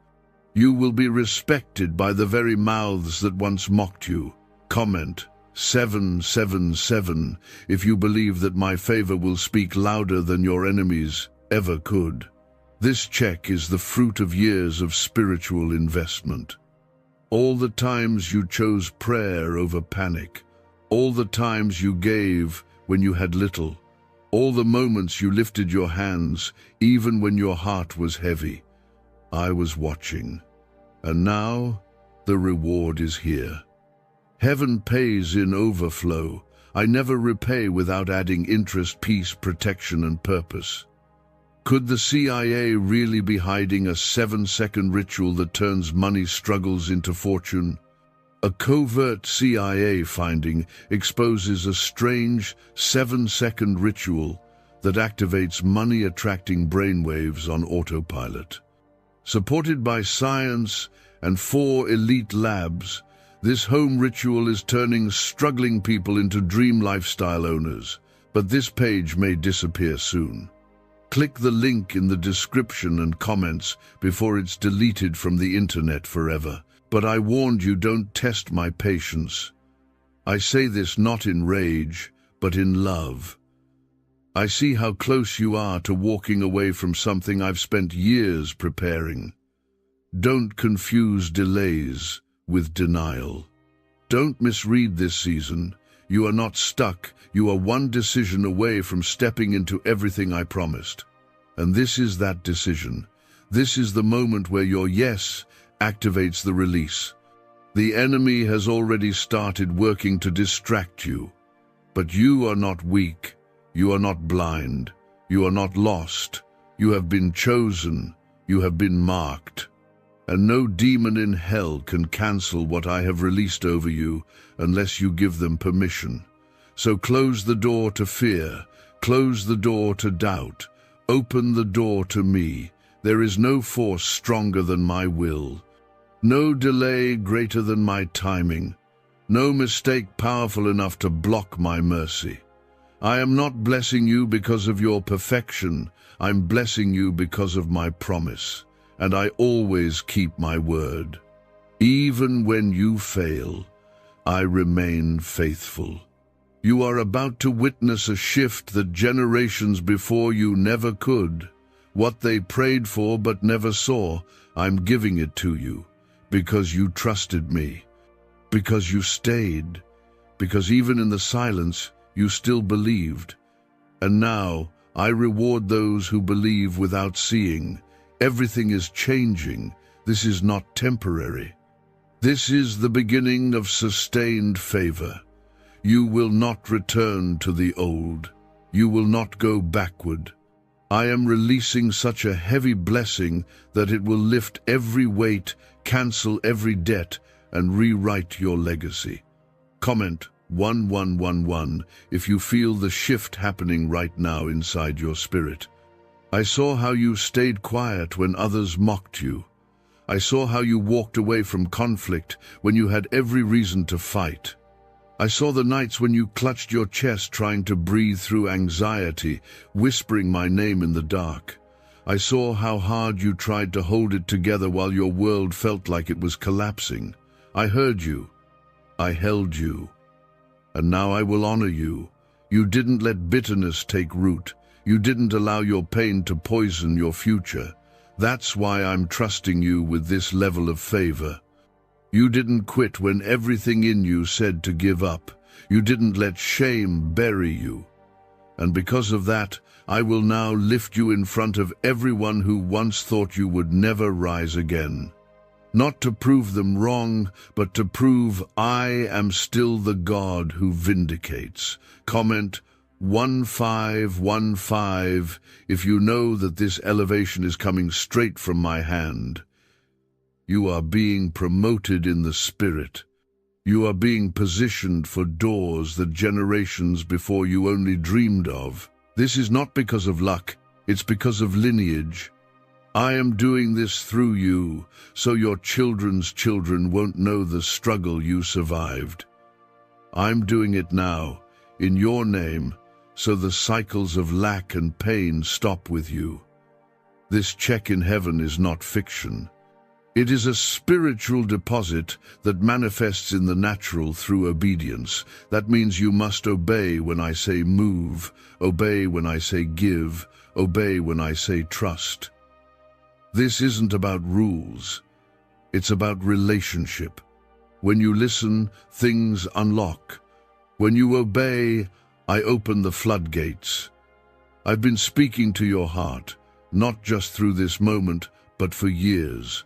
You will be respected by the very mouths that once mocked you. Comment 777 if you believe that my favor will speak louder than your enemies ever could. This check is the fruit of years of spiritual investment. All the times you chose prayer over panic, all the times you gave when you had little, all the moments you lifted your hands even when your heart was heavy. I was watching. And now the reward is here. Heaven pays in overflow. I never repay without adding interest, peace, protection, and purpose. Could the CIA really be hiding a 7-second ritual that turns money struggles into fortune? A covert CIA finding exposes a strange 7-second ritual that activates money-attracting brainwaves on autopilot. Supported by science and 4 elite labs, this home ritual is turning struggling people into dream lifestyle owners. But this page may disappear soon. Click the link in the description and comments before it's deleted from the internet forever. But I warned you, don't test my patience. I say this not in rage, but in love. I see how close you are to walking away from something I've spent years preparing. Don't confuse delays with denial. Don't misread this season. You are not stuck. You are one decision away from stepping into everything I promised. And this is that decision. This is the moment where your yes activates the release. The enemy has already started working to distract you. But you are not weak. You are not blind. You are not lost. You have been chosen. You have been marked. And no demon in hell can cancel what I have released over you unless you give them permission. So close the door to fear, close the door to doubt, open the door to me. There is no force stronger than my will, no delay greater than my timing, no mistake powerful enough to block my mercy. I am not blessing you because of your perfection, I'm blessing you because of my promise. And I always keep my word. Even when you fail, I remain faithful. You are about to witness a shift that generations before you never could. What they prayed for but never saw, I'm giving it to you, because you trusted me, because you stayed, because even in the silence, you still believed. And now, I reward those who believe without seeing. Everything is changing. This is not temporary. This is the beginning of sustained favor. You will not return to the old. You will not go backward. I am releasing such a heavy blessing that it will lift every weight, cancel every debt, and rewrite your legacy. Comment 1111 if you feel the shift happening right now inside your spirit. I saw how you stayed quiet when others mocked you. I saw how you walked away from conflict when you had every reason to fight. I saw the nights when you clutched your chest trying to breathe through anxiety, whispering my name in the dark. I saw how hard you tried to hold it together while your world felt like it was collapsing. I heard you. I held you. And now I will honor you. You didn't let bitterness take root. You didn't allow your pain to poison your future. That's why I'm trusting you with this level of favor. You didn't quit when everything in you said to give up. You didn't let shame bury you. And because of that, I will now lift you in front of everyone who once thought you would never rise again. Not to prove them wrong, but to prove I am still the God who vindicates. Comment 1515 if you know that this elevation is coming straight from my hand. You are being promoted in the spirit. You are being positioned for doors that generations before you only dreamed of. This is not because of luck, it's because of lineage. I am doing this through you, so your children's children won't know the struggle you survived. I'm doing it now, in your name, so the cycles of lack and pain stop with you. This check in heaven is not fiction. It is a spiritual deposit that manifests in the natural through obedience. That means you must obey when I say move, obey when I say give, obey when I say trust. This isn't about rules. It's about relationship. When you listen, things unlock. When you obey, I open the floodgates. I've been speaking to your heart, not just through this moment, but for years.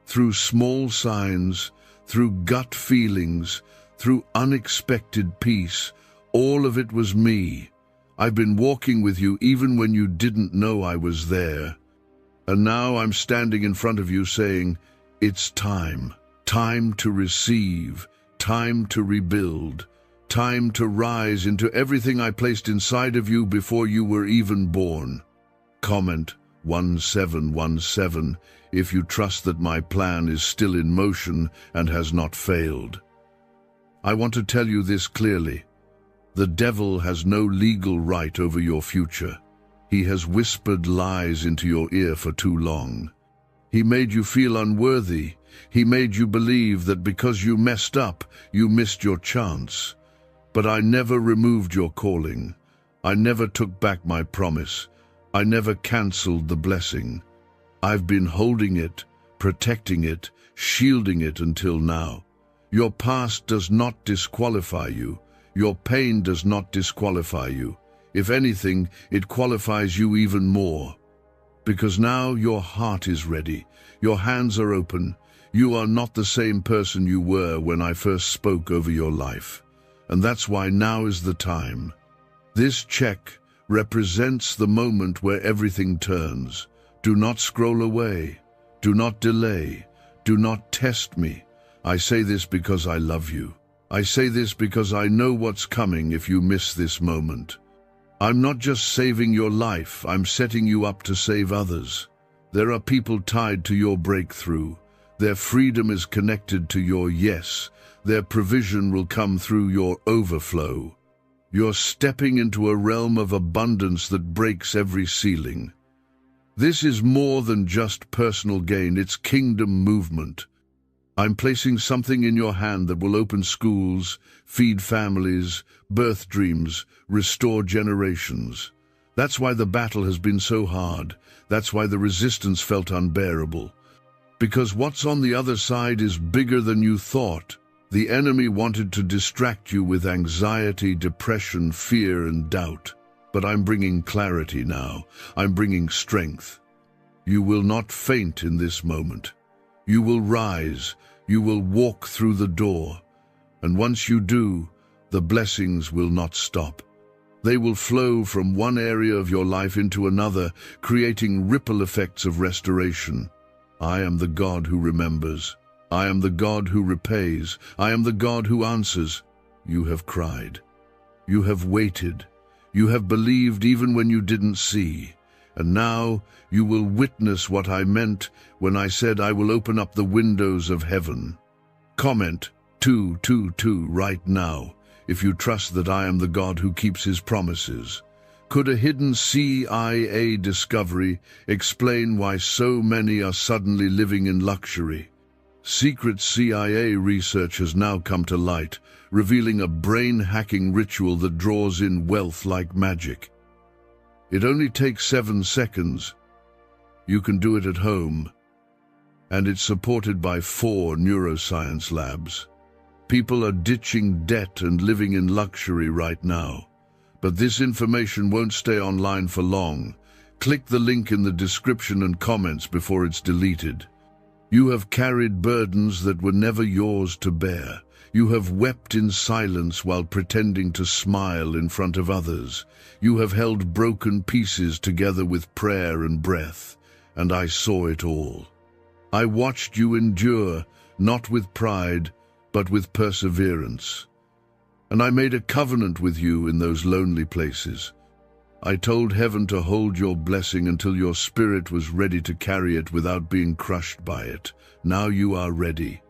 Through small signs, through gut feelings, through unexpected peace, all of it was me. I've been walking with you even when you didn't know I was there. And now I'm standing in front of you saying, it's time. Time to receive. Time to rebuild. Time to rise into everything I placed inside of you before you were even born. Comment 1717 if you trust that my plan is still in motion and has not failed. I want to tell you this clearly. The devil has no legal right over your future. He has whispered lies into your ear for too long. He made you feel unworthy. He made you believe that because you messed up, you missed your chance. But I never removed your calling. I never took back my promise. I never cancelled the blessing. I've been holding it, protecting it, shielding it until now. Your past does not disqualify you. Your pain does not disqualify you. If anything, it qualifies you even more. Because now your heart is ready. Your hands are open. You are not the same person you were when I first spoke over your life. And that's why now is the time. This check represents the moment where everything turns. Do not scroll away. Do not delay. Do not test me. I say this because I love you. I say this because I know what's coming if you miss this moment. I'm not just saving your life, I'm setting you up to save others. There are people tied to your breakthrough. Their freedom is connected to your yes. Their provision will come through your overflow. You're stepping into a realm of abundance that breaks every ceiling. This is more than just personal gain, it's kingdom movement. I'm placing something in your hand that will open schools, feed families, birth dreams, restore generations. That's why the battle has been so hard. That's why the resistance felt unbearable. Because what's on the other side is bigger than you thought. The enemy wanted to distract you with anxiety, depression, fear, and doubt. But I'm bringing clarity now. I'm bringing strength. You will not faint in this moment. You will rise. You will walk through the door. And once you do, the blessings will not stop. They will flow from one area of your life into another, creating ripple effects of restoration. I am the God who remembers. I am the God who repays. I am the God who answers. You have cried. You have waited. You have believed even when you didn't see. And now you will witness what I meant when I said I will open up the windows of heaven. Comment 222 right now if you trust that I am the God who keeps his promises. Could a hidden CIA discovery explain why so many are suddenly living in luxury? Secret CIA research has now come to light, revealing a brain-hacking ritual that draws in wealth like magic. It only takes 7 seconds. You can do it at home. And it's supported by 4 neuroscience labs. People are ditching debt and living in luxury right now. But this information won't stay online for long. Click the link in the description and comments before it's deleted. You have carried burdens that were never yours to bear. You have wept in silence while pretending to smile in front of others. You have held broken pieces together with prayer and breath, and I saw it all. I watched you endure, not with pride, but with perseverance. And I made a covenant with you in those lonely places. I told heaven to hold your blessing until your spirit was ready to carry it without being crushed by it. Now you are ready.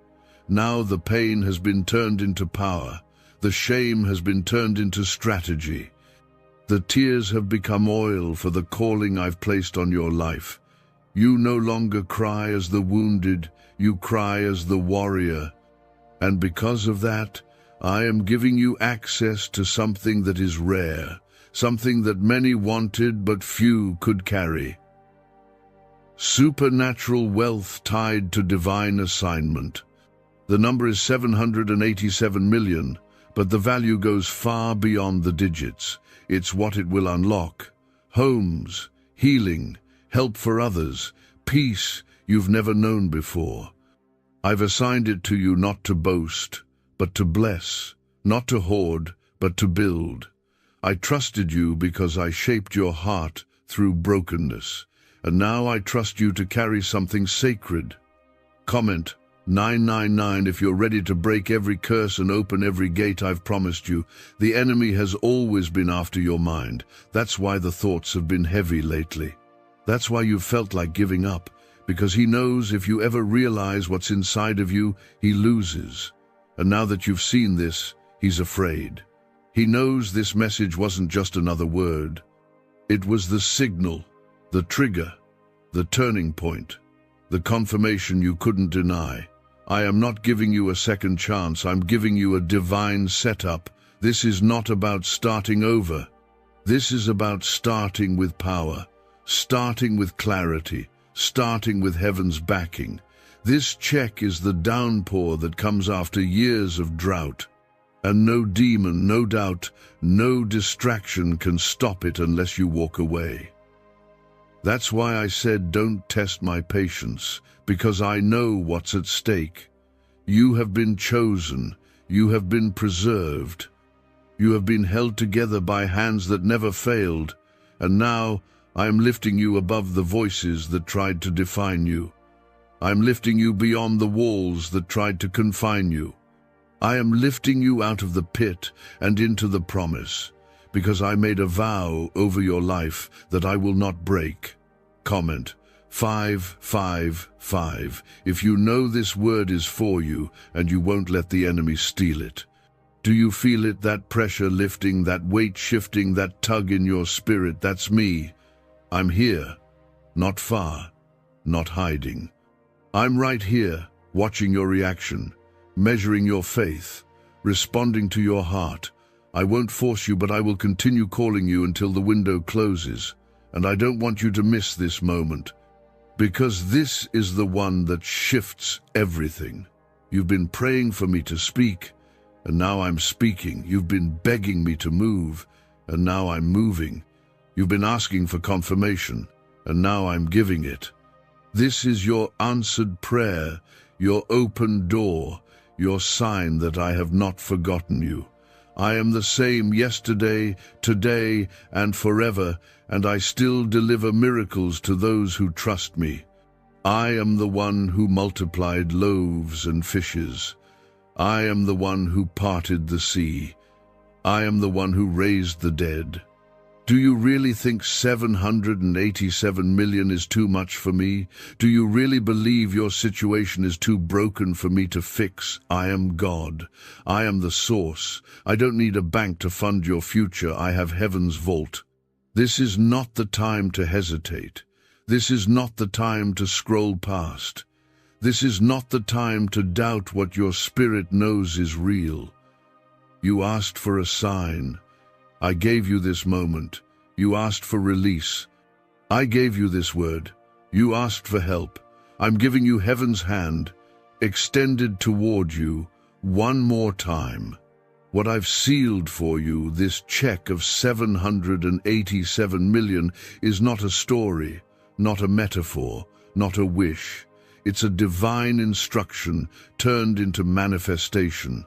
Now the pain has been turned into power. The shame has been turned into strategy. The tears have become oil for the calling I've placed on your life. You no longer cry as the wounded, you cry as the warrior. And because of that, I am giving you access to something that is rare, something that many wanted but few could carry. Supernatural wealth tied to divine assignment. The number is 787 million, but the value goes far beyond the digits. It's what it will unlock. Homes, healing, help for others, peace you've never known before. I've assigned it to you not to boast, but to bless, not to hoard, but to build. I trusted you because I shaped your heart through brokenness, and now I trust you to carry something sacred. Comment 999 if you're ready to break every curse and open every gate I've promised you. The enemy has always been after your mind. That's why the thoughts have been heavy lately. That's why you've felt like giving up, because he knows if you ever realize what's inside of you, he loses. And now that you've seen this, he's afraid. He knows this message wasn't just another word. It was the signal, the trigger, the turning point, the confirmation you couldn't deny. I am not giving you a second chance, I'm giving you a divine setup. This is not about starting over. This is about starting with power, starting with clarity, starting with heaven's backing. This check is the downpour that comes after years of drought. And no demon, no doubt, no distraction can stop it unless you walk away. That's why I said don't test my patience, because I know what's at stake. You have been chosen, you have been preserved, you have been held together by hands that never failed, and now I am lifting you above the voices that tried to define you. I am lifting you beyond the walls that tried to confine you. I am lifting you out of the pit and into the promise, because I made a vow over your life that I will not break. Comment 555 if you know this word is for you and you won't let the enemy steal it. Do you feel it, that pressure lifting, that weight shifting, that tug in your spirit? That's me. I'm here, not far, not hiding. I'm right here, watching your reaction, measuring your faith, responding to your heart. I won't force you, but I will continue calling you until the window closes. And I don't want you to miss this moment, because this is the one that shifts everything. You've been praying for me to speak, and now I'm speaking. You've been begging me to move, and now I'm moving. You've been asking for confirmation, and now I'm giving it. This is your answered prayer, your open door, your sign that I have not forgotten you. I am the same yesterday, today, and forever, and I still deliver miracles to those who trust me. I am the one who multiplied loaves and fishes. I am the one who parted the sea. I am the one who raised the dead. Do you really think 787 million is too much for me? Do you really believe your situation is too broken for me to fix? I am God. I am the source. I don't need a bank to fund your future. I have heaven's vault. This is not the time to hesitate. This is not the time to scroll past. This is not the time to doubt what your spirit knows is real. You asked for a sign. I gave you this moment. You asked for release. I gave you this word. You asked for help. I'm giving you heaven's hand, extended toward you, one more time. What I've sealed for you, this check of 787 million, is not a story, not a metaphor, not a wish. It's a divine instruction turned into manifestation.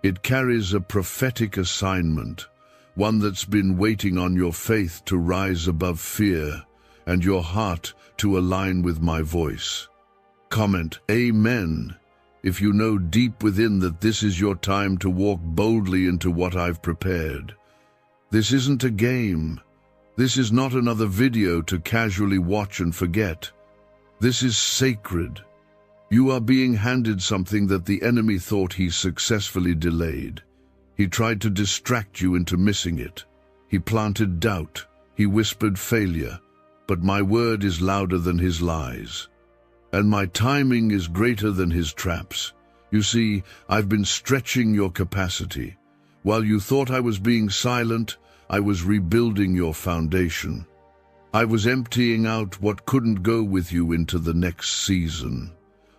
It carries a prophetic assignment, one that's been waiting on your faith to rise above fear and your heart to align with my voice. Comment Amen if you know deep within that this is your time to walk boldly into what I've prepared. This isn't a game. This is not another video to casually watch and forget. This is sacred. You are being handed something that the enemy thought he successfully delayed. He tried to distract you into missing it. He planted doubt. He whispered failure. But my word is louder than his lies. And my timing is greater than his traps. You see, I've been stretching your capacity. While you thought I was being silent, I was rebuilding your foundation. I was emptying out what couldn't go with you into the next season.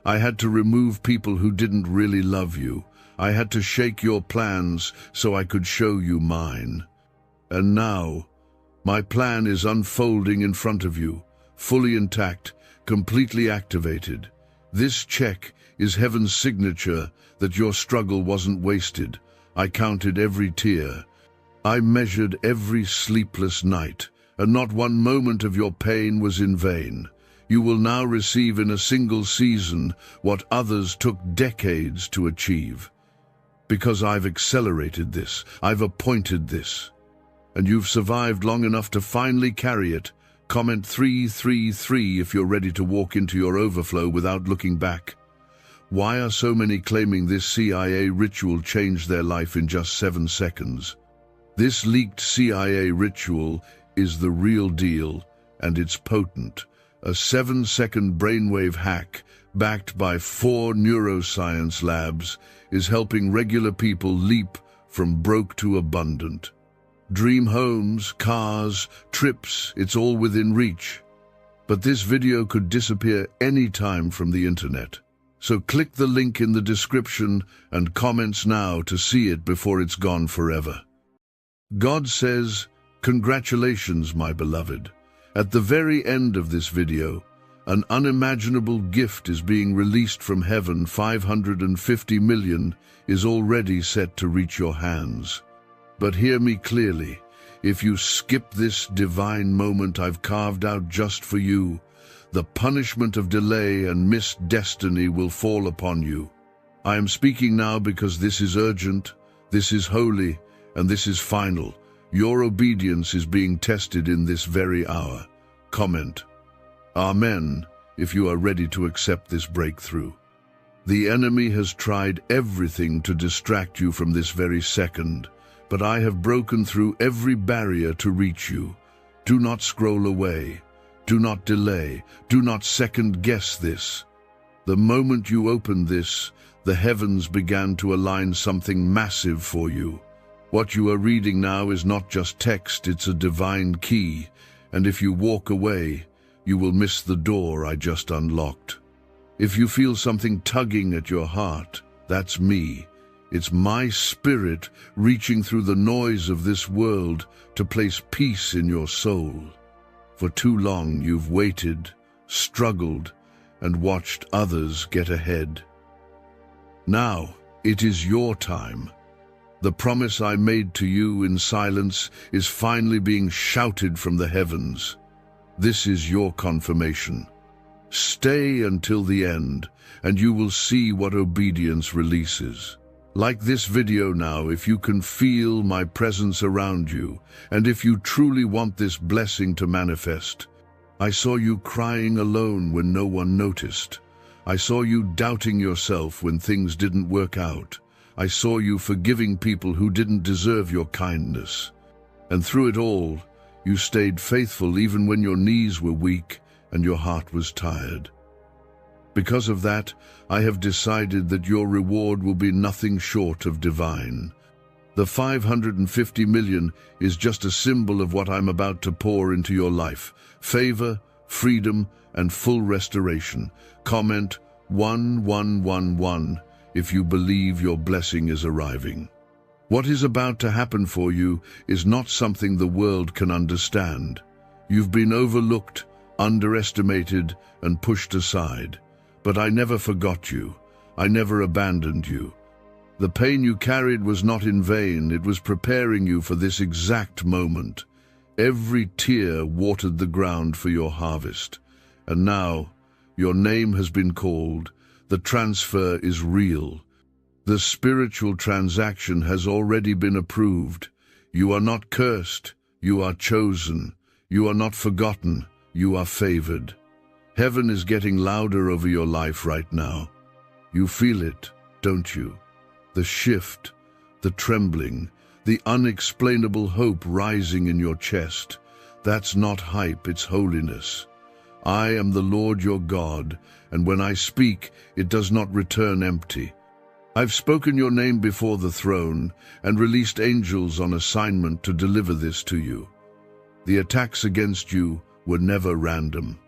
I had to remove people who didn't really love you. I had to shake your plans so I could show you mine. And now, my plan is unfolding in front of you, fully intact, completely activated. This check is heaven's signature that your struggle wasn't wasted. I counted every tear. I measured every sleepless night, and not one moment of your pain was in vain. You will now receive in a single season what others took decades to achieve. Because I've accelerated this, I've appointed this, and you've survived long enough to finally carry it. Comment 333 if you're ready to walk into your overflow without looking back. Why are so many claiming this CIA ritual changed their life in just 7 seconds? This leaked CIA ritual is the real deal, and it's potent. A 7-second brainwave hack, backed by 4 neuroscience labs, is helping regular people leap from broke to abundant. Dream homes, cars, trips, it's all within reach. But this video could disappear any time from the internet. So click the link in the description and comments now to see it before it's gone forever. God says, "Congratulations, my beloved." At the very end of this video, an unimaginable gift is being released from heaven. 550 million is already set to reach your hands. But hear me clearly. If you skip this divine moment I've carved out just for you, the punishment of delay and missed destiny will fall upon you. I am speaking now because this is urgent, this is holy, and this is final. Your obedience is being tested in this very hour. Comment, Amen, if you are ready to accept this breakthrough. The enemy has tried everything to distract you from this very second, but I have broken through every barrier to reach you. Do not scroll away. Do not delay. Do not second-guess this. The moment you opened this, the heavens began to align something massive for you. What you are reading now is not just text, it's a divine key, and if you walk away, you will miss the door I just unlocked. If you feel something tugging at your heart, that's me. It's my spirit reaching through the noise of this world to place peace in your soul. For too long you've waited, struggled, and watched others get ahead. Now it is your time. The promise I made to you in silence is finally being shouted from the heavens. This is your confirmation. Stay until the end, and you will see what obedience releases. Like this video now, if you can feel my presence around you, and if you truly want this blessing to manifest. I saw you crying alone when no one noticed. I saw you doubting yourself when things didn't work out. I saw you forgiving people who didn't deserve your kindness. And through it all, you stayed faithful even when your knees were weak and your heart was tired. Because of that, I have decided that your reward will be nothing short of divine. The 550 million is just a symbol of what I'm about to pour into your life. Favor, freedom, and full restoration. Comment 1111 if you believe your blessing is arriving. What is about to happen for you is not something the world can understand. You've been overlooked, underestimated, and pushed aside. But I never forgot you. I never abandoned you. The pain you carried was not in vain. It was preparing you for this exact moment. Every tear watered the ground for your harvest. And now, your name has been called. The transfer is real. The spiritual transaction has already been approved. You are not cursed. You are chosen. You are not forgotten. You are favored. Heaven is getting louder over your life right now. You feel it, don't you? The shift, the trembling, the unexplainable hope rising in your chest. That's not hype, it's holiness. I am the Lord your God, and when I speak, it does not return empty. I've spoken your name before the throne and released angels on assignment to deliver this to you. The attacks against you were never random.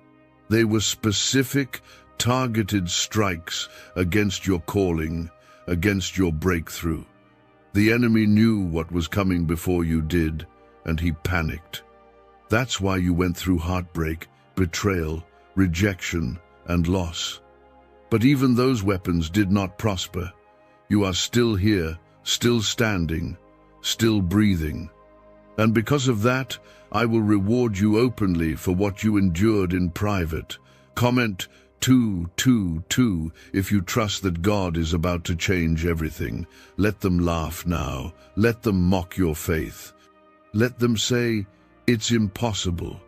They were specific, targeted strikes against your calling, against your breakthrough. The enemy knew what was coming before you did, and he panicked. That's why you went through heartbreak, betrayal, rejection, and loss. But even those weapons did not prosper. You are still here, still standing, still breathing. And because of that, I will reward you openly for what you endured in private. Comment 222 if you trust that God is about to change everything. Let them laugh now. Let them mock your faith. Let them say, "It's impossible."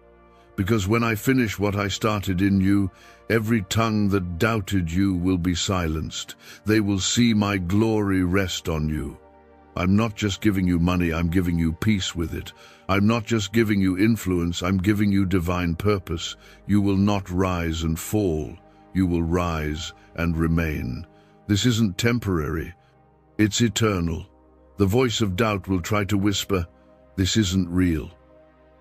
Because when I finish what I started in you, every tongue that doubted you will be silenced. They will see my glory rest on you. I'm not just giving you money, I'm giving you peace with it. I'm not just giving you influence, I'm giving you divine purpose. You will not rise and fall. You will rise and remain. This isn't temporary. It's eternal. The voice of doubt will try to whisper, "This isn't real."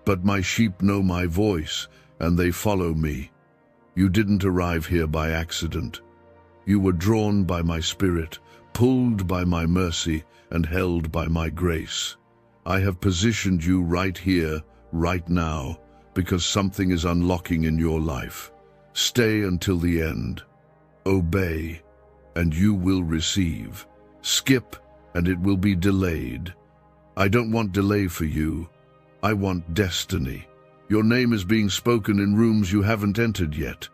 But my sheep know my voice, and they follow me. You didn't arrive here by accident. You were drawn by my spirit, pulled by my mercy, and held by my grace. I have positioned you right here, right now, because something is unlocking in your life. Stay until the end. Obey, and you will receive. Skip, and it will be delayed. I don't want delay for you. I want destiny. Your name is being spoken in rooms you haven't entered yet.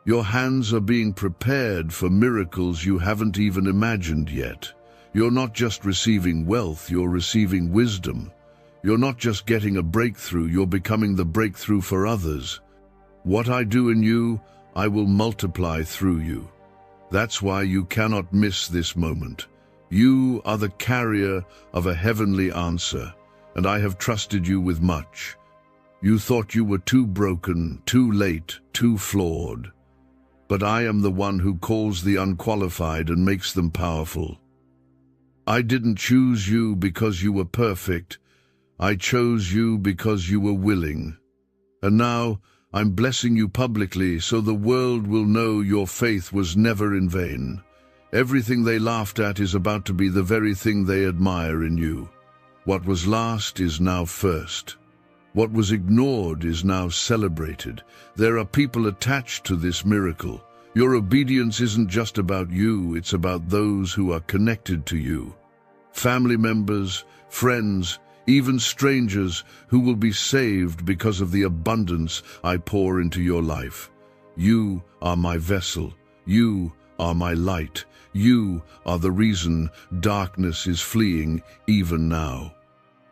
Your hands are being prepared for miracles you haven't even imagined yet. You're not just receiving wealth, you're receiving wisdom. You're not just getting a breakthrough, you're becoming the breakthrough for others. What I do in you, I will multiply through you. That's why you cannot miss this moment. You are the carrier of a heavenly answer, and I have trusted you with much. You thought you were too broken, too late, too flawed. But I am the one who calls the unqualified and makes them powerful. I didn't choose you because you were perfect. I chose you because you were willing. And now I'm blessing you publicly so the world will know your faith was never in vain. Everything they laughed at is about to be the very thing they admire in you. What was last is now first. What was ignored is now celebrated. There are people attached to this miracle. Your obedience isn't just about you, it's about those who are connected to you. Family members, friends, even strangers who will be saved because of the abundance I pour into your life. You are my vessel. You are my light. You are the reason darkness is fleeing even now.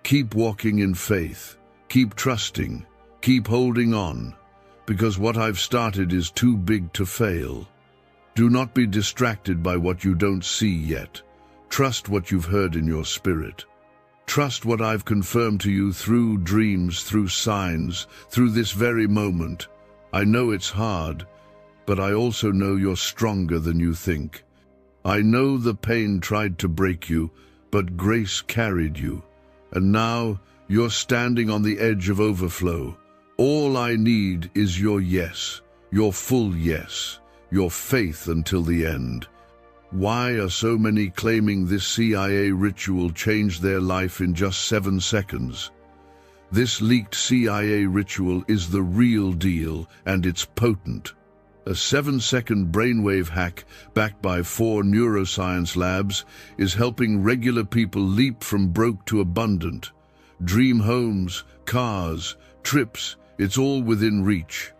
Keep walking in faith. Keep trusting. Keep holding on. Because what I've started is too big to fail. Do not be distracted by what you don't see yet. Trust what you've heard in your spirit. Trust what I've confirmed to you through dreams, through signs, through this very moment. I know it's hard, but I also know you're stronger than you think. I know the pain tried to break you, but grace carried you. And now you're standing on the edge of overflow. All I need is your yes, your full yes, your faith until the end. Why are so many claiming this CIA ritual changed their life in just 7 seconds? This leaked CIA ritual is the real deal, and it's potent. A 7-second brainwave hack backed by 4 neuroscience labs is helping regular people leap from broke to abundant. Dream homes, cars, trips, it's all within reach.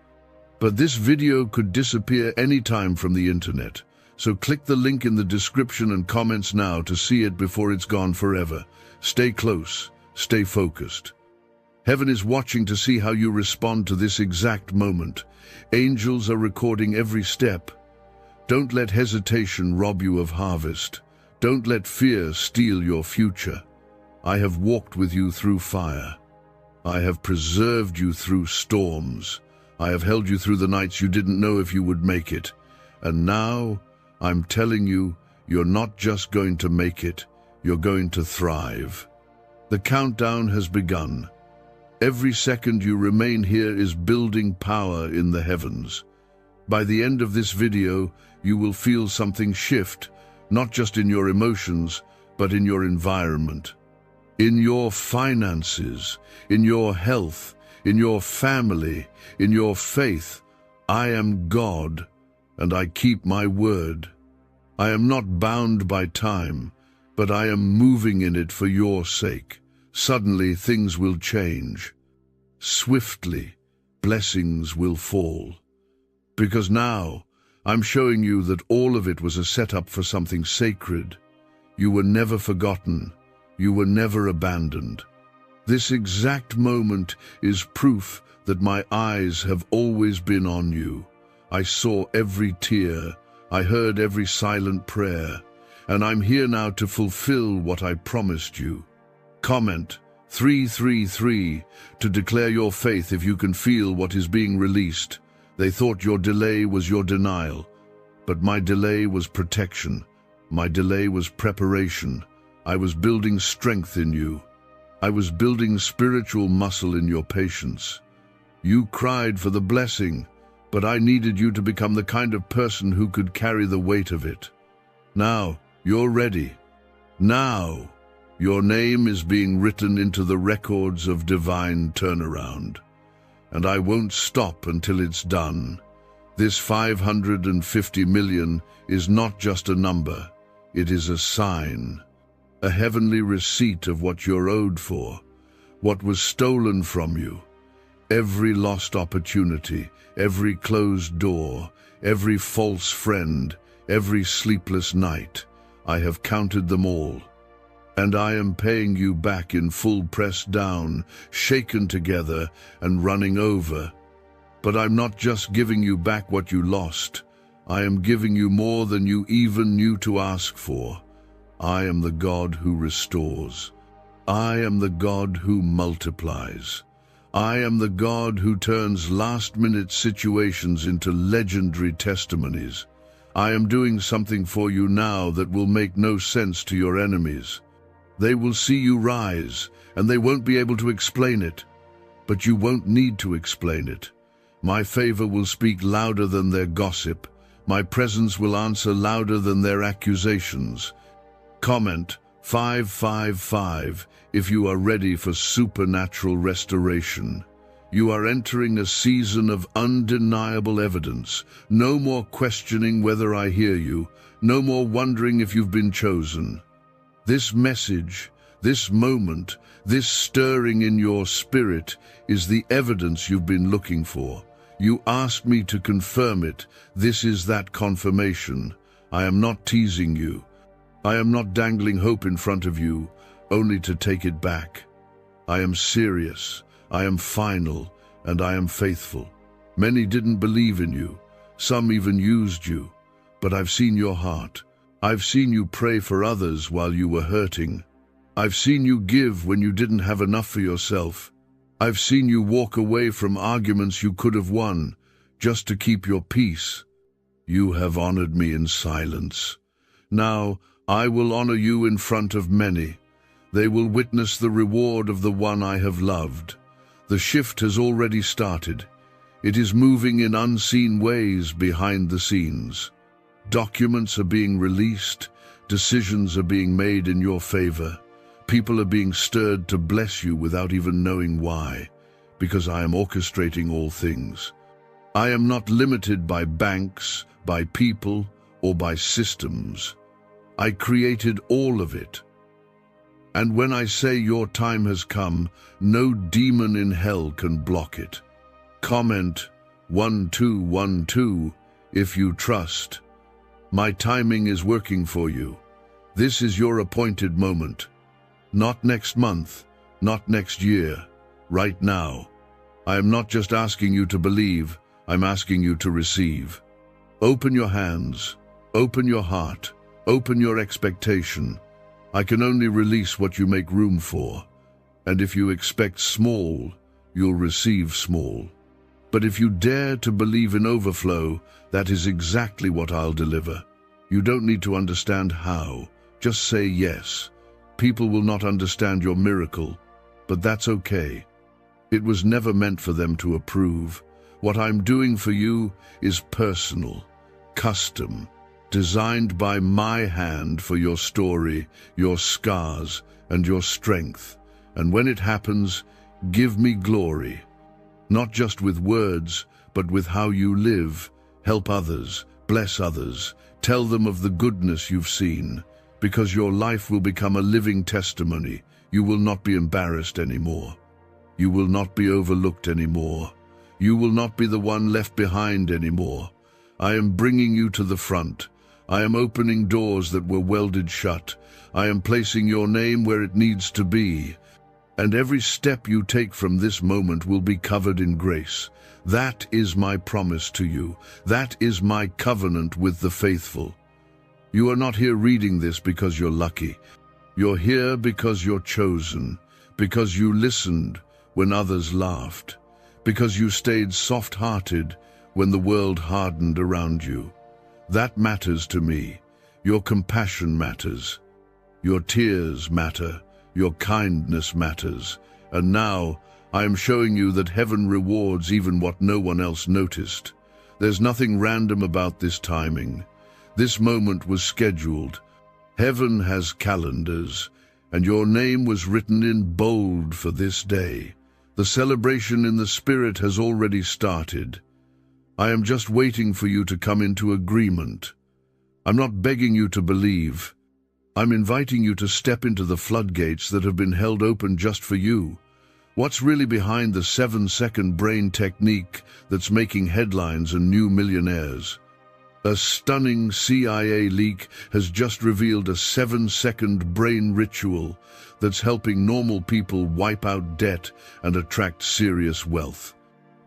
But this video could disappear anytime from the internet. So click the link in the description and comments now to see it before it's gone forever. Stay close, stay focused. Heaven is watching to see how you respond to this exact moment. Angels are recording every step. Don't let hesitation rob you of harvest. Don't let fear steal your future. I have walked with you through fire. I have preserved you through storms. I have held you through the nights you didn't know if you would make it. And now, I'm telling you, you're not just going to make it, you're going to thrive. The countdown has begun. Every second you remain here is building power in the heavens. By the end of this video, you will feel something shift, not just in your emotions, but in your environment. In your finances, in your health, in your family, in your faith. I am God, and I keep my word. I am not bound by time, but I am moving in it for your sake. Suddenly things will change. Swiftly, blessings will fall. Because now, I'm showing you that all of it was a setup for something sacred. You were never forgotten. You were never abandoned. This exact moment is proof that my eyes have always been on you. I saw every tear. I heard every silent prayer. And I'm here now to fulfill what I promised you. Comment 333 to declare your faith if you can feel what is being released. They thought your delay was your denial, but my delay was protection. My delay was preparation. I was building strength in you. I was building spiritual muscle in your patience. You cried for the blessing, but I needed you to become the kind of person who could carry the weight of it. Now, you're ready. Now, your name is being written into the records of divine turnaround. And I won't stop until it's done. This 550 million is not just a number. It is a sign, a heavenly receipt of what you're owed for, what was stolen from you. Every lost opportunity, every closed door, every false friend, every sleepless night. I have counted them all. And I am paying you back in full, pressed down, shaken together, and running over. But I'm not just giving you back what you lost. I am giving you more than you even knew to ask for. I am the God who restores. I am the God who multiplies. I am the God who turns last-minute situations into legendary testimonies. I am doing something for you now that will make no sense to your enemies. They will see you rise, and they won't be able to explain it. But you won't need to explain it. My favor will speak louder than their gossip. My presence will answer louder than their accusations. Comment 555 if you are ready for supernatural restoration. You are entering a season of undeniable evidence. No more questioning whether I hear you. No more wondering if you've been chosen. This message, this moment, this stirring in your spirit is the evidence you've been looking for. You asked me to confirm it. This is that confirmation. I am not teasing you. I am not dangling hope in front of you, only to take it back. I am serious. I am final, and I am faithful. Many didn't believe in you. Some even used you. But I've seen your heart. I've seen you pray for others while you were hurting. I've seen you give when you didn't have enough for yourself. I've seen you walk away from arguments you could have won, just to keep your peace. You have honored me in silence. Now, I will honor you in front of many. They will witness the reward of the one I have loved. The shift has already started. It is moving in unseen ways behind the scenes. Documents are being released. Decisions are being made in your favor. People are being stirred to bless you without even knowing why, because I am orchestrating all things. I am not limited by banks, by people, or by systems. I created all of it. And when I say your time has come, no demon in hell can block it. Comment 1212 if you trust. My timing is working for you. This is your appointed moment. Not next month, not next year, right now. I am not just asking you to believe, I'm asking you to receive. Open your hands, open your heart, open your expectation. I can only release what you make room for. And if you expect small, you'll receive small. But if you dare to believe in overflow, that is exactly what I'll deliver. You don't need to understand how, just say yes. People will not understand your miracle, but that's okay. It was never meant for them to approve. What I'm doing for you is personal, custom, designed by my hand for your story, your scars, and your strength. And when it happens, give me glory. Not just with words, but with how you live. Help others, bless others, tell them of the goodness you've seen, because your life will become a living testimony. You will not be embarrassed anymore. You will not be overlooked anymore. You will not be the one left behind anymore. I am bringing you to the front. I am opening doors that were welded shut. I am placing your name where it needs to be. And every step you take from this moment will be covered in grace. That is my promise to you. That is my covenant with the faithful. You are not here reading this because you're lucky. You're here because you're chosen, because you listened when others laughed, because you stayed soft-hearted when the world hardened around you. That matters to me. Your compassion matters. Your tears matter. Your kindness matters. And now, I am showing you that heaven rewards even what no one else noticed. There's nothing random about this timing. This moment was scheduled. Heaven has calendars, and your name was written in bold for this day. The celebration in the Spirit has already started. I am just waiting for you to come into agreement. I'm not begging you to believe. I'm inviting you to step into the floodgates that have been held open just for you. What's really behind the 7-second brain technique that's making headlines and new millionaires? A stunning CIA leak has just revealed a 7-second brain ritual that's helping normal people wipe out debt and attract serious wealth.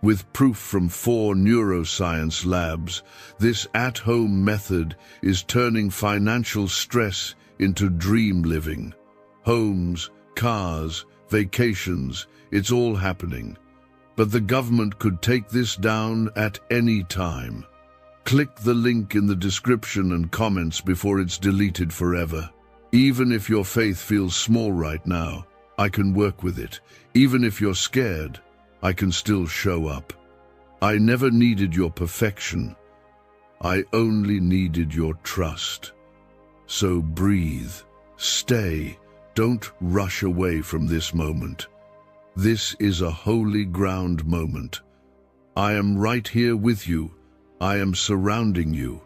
With proof from 4 neuroscience labs, this at-home method is turning financial stress into dream living. Homes, cars, vacations, it's all happening. But the government could take this down at any time. Click the link in the description and comments before it's deleted forever. Even if your faith feels small right now, I can work with it. Even if you're scared, I can still show up. I never needed your perfection. I only needed your trust. So breathe, stay, don't rush away from this moment. This is a holy ground moment. I am right here with you. I am surrounding you,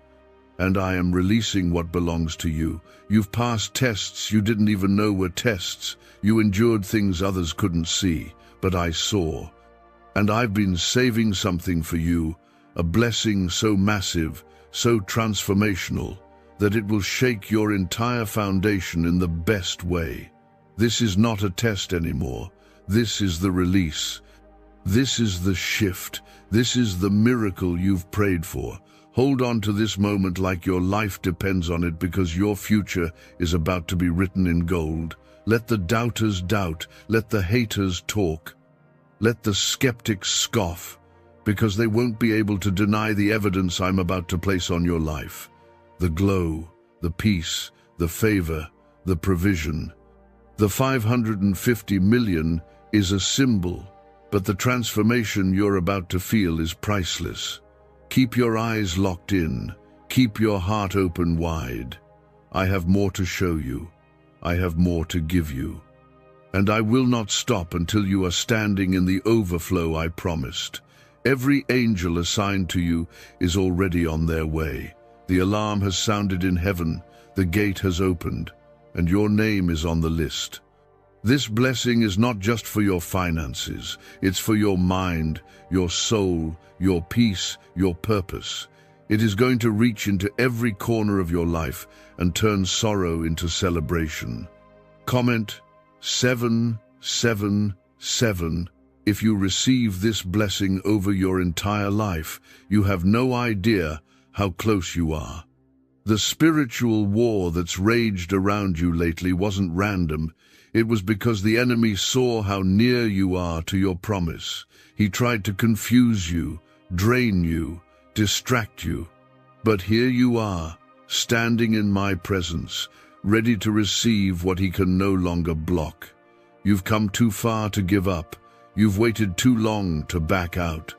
and I am releasing what belongs to you. You've passed tests you didn't even know were tests. You endured things others couldn't see, but I saw. And I've been saving something for you, a blessing so massive, so transformational, that it will shake your entire foundation in the best way. This is not a test anymore. This is the release. This is the shift. This is the miracle you've prayed for. Hold on to this moment like your life depends on it, because your future is about to be written in gold. Let the doubters doubt. Let the haters talk. Let the skeptics scoff, because they won't be able to deny the evidence I'm about to place on your life. The glow, the peace, the favor, the provision. The 550 million is a symbol, but the transformation you're about to feel is priceless. Keep your eyes locked in. Keep your heart open wide. I have more to show you. I have more to give you. And I will not stop until you are standing in the overflow I promised. Every angel assigned to you is already on their way. The alarm has sounded in heaven, the gate has opened, and your name is on the list. This blessing is not just for your finances, it's for your mind, your soul, your peace, your purpose. It is going to reach into every corner of your life and turn sorrow into celebration. Comment 777 if you receive this blessing over your entire life. You have no idea how close you are. The spiritual war that's raged around you lately wasn't random. It was because the enemy saw how near you are to your promise. He tried to confuse you, drain you, distract you. But here you are, standing in my presence, ready to receive what he can no longer block. You've come too far to give up. You've waited too long to back out.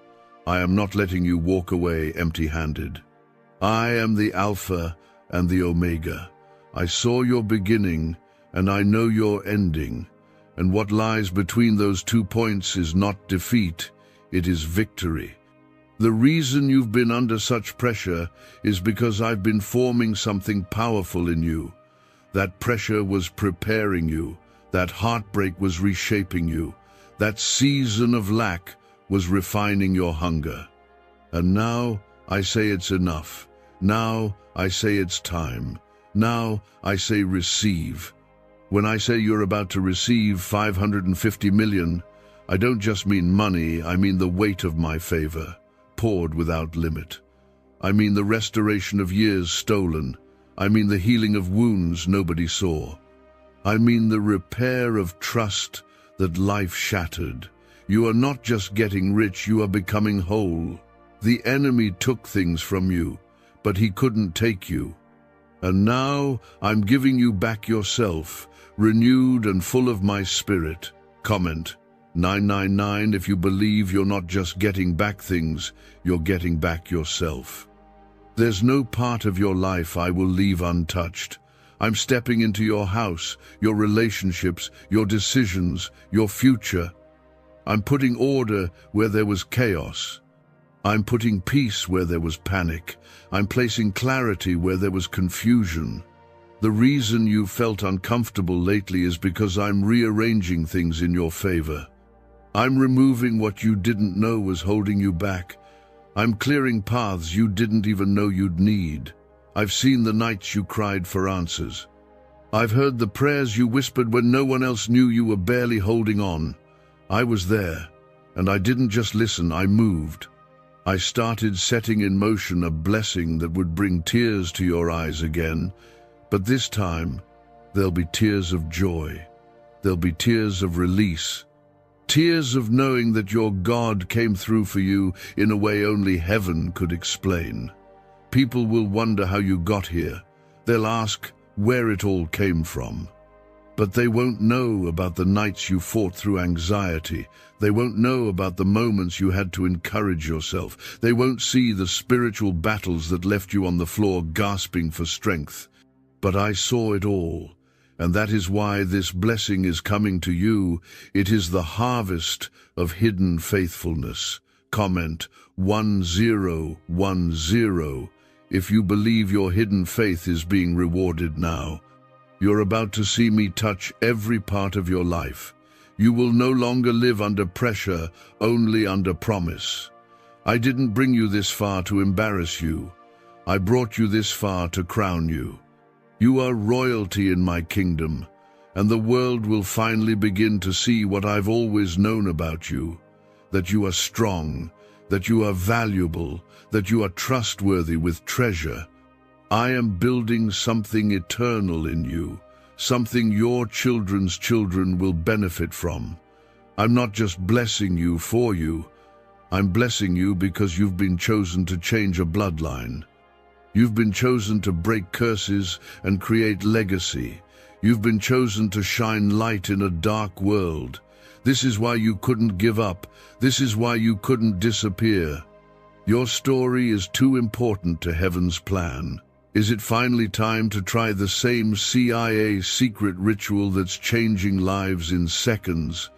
I am not letting you walk away empty-handed. I am the Alpha and the Omega. I saw your beginning, and I know your ending. And what lies between those 2 points is not defeat, it is victory. The reason you've been under such pressure is because I've been forming something powerful in you. That pressure was preparing you. That heartbreak was reshaping you. That season of lack was refining your hunger. And now I say it's enough. Now I say it's time. Now I say receive. When I say you're about to receive 550 million, I don't just mean money, I mean the weight of my favor, poured without limit. I mean the restoration of years stolen. I mean the healing of wounds nobody saw. I mean the repair of trust that life shattered. You are not just getting rich, you are becoming whole. The enemy took things from you, but he couldn't take you. And now I'm giving you back yourself, renewed and full of my spirit. Comment 999 if you believe you're not just getting back things, you're getting back yourself. There's no part of your life I will leave untouched. I'm stepping into your house, your relationships, your decisions, your future. I'm putting order where there was chaos. I'm putting peace where there was panic. I'm placing clarity where there was confusion. The reason you felt uncomfortable lately is because I'm rearranging things in your favor. I'm removing what you didn't know was holding you back. I'm clearing paths you didn't even know you'd need. I've seen the nights you cried for answers. I've heard the prayers you whispered when no one else knew you were barely holding on. I was there, and I didn't just listen, I moved. I started setting in motion a blessing that would bring tears to your eyes again, but this time, there'll be tears of joy. There'll be tears of release. Tears of knowing that your God came through for you in a way only heaven could explain. People will wonder how you got here. They'll ask where it all came from. But they won't know about the nights you fought through anxiety. They won't know about the moments you had to encourage yourself. They won't see the spiritual battles that left you on the floor gasping for strength. But I saw it all, and that is why this blessing is coming to you. It is the harvest of hidden faithfulness. Comment 1010 if you believe your hidden faith is being rewarded now. You're about to see me touch every part of your life. You will no longer live under pressure, only under promise. I didn't bring you this far to embarrass you. I brought you this far to crown you. You are royalty in my kingdom, and the world will finally begin to see what I've always known about you, that you are strong, that you are valuable, that you are trustworthy with treasure. I am building something eternal in you, something your children's children will benefit from. I'm not just blessing you for you. I'm blessing you because you've been chosen to change a bloodline. You've been chosen to break curses and create legacy. You've been chosen to shine light in a dark world. This is why you couldn't give up. This is why you couldn't disappear. Your story is too important to heaven's plan. Is it finally time to try the same CIA secret ritual that's changing lives in seconds?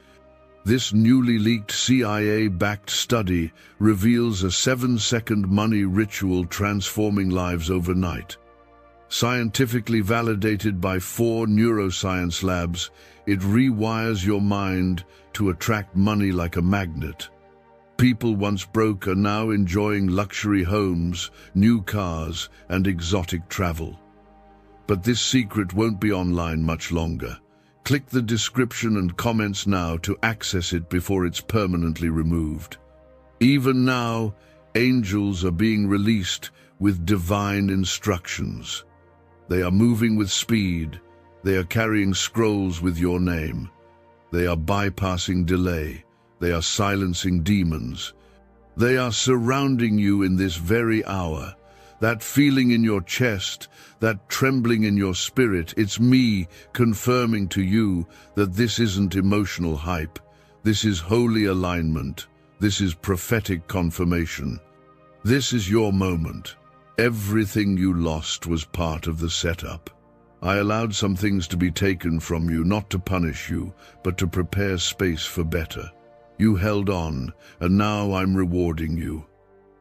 This newly leaked CIA-backed study reveals a 7-second money ritual transforming lives overnight. Scientifically validated by 4 neuroscience labs, it rewires your mind to attract money like a magnet. People once broke are now enjoying luxury homes, new cars, and exotic travel. But this secret won't be online much longer. Click the description and comments now to access it before it's permanently removed. Even now, angels are being released with divine instructions. They are moving with speed. They are carrying scrolls with your name. They are bypassing delay. They are silencing demons. They are surrounding you in this very hour. That feeling in your chest, that trembling in your spirit, it's me confirming to you that this isn't emotional hype. This is holy alignment. This is prophetic confirmation. This is your moment. Everything you lost was part of the setup. I allowed some things to be taken from you, not to punish you, but to prepare space for better. You held on, and now I'm rewarding you.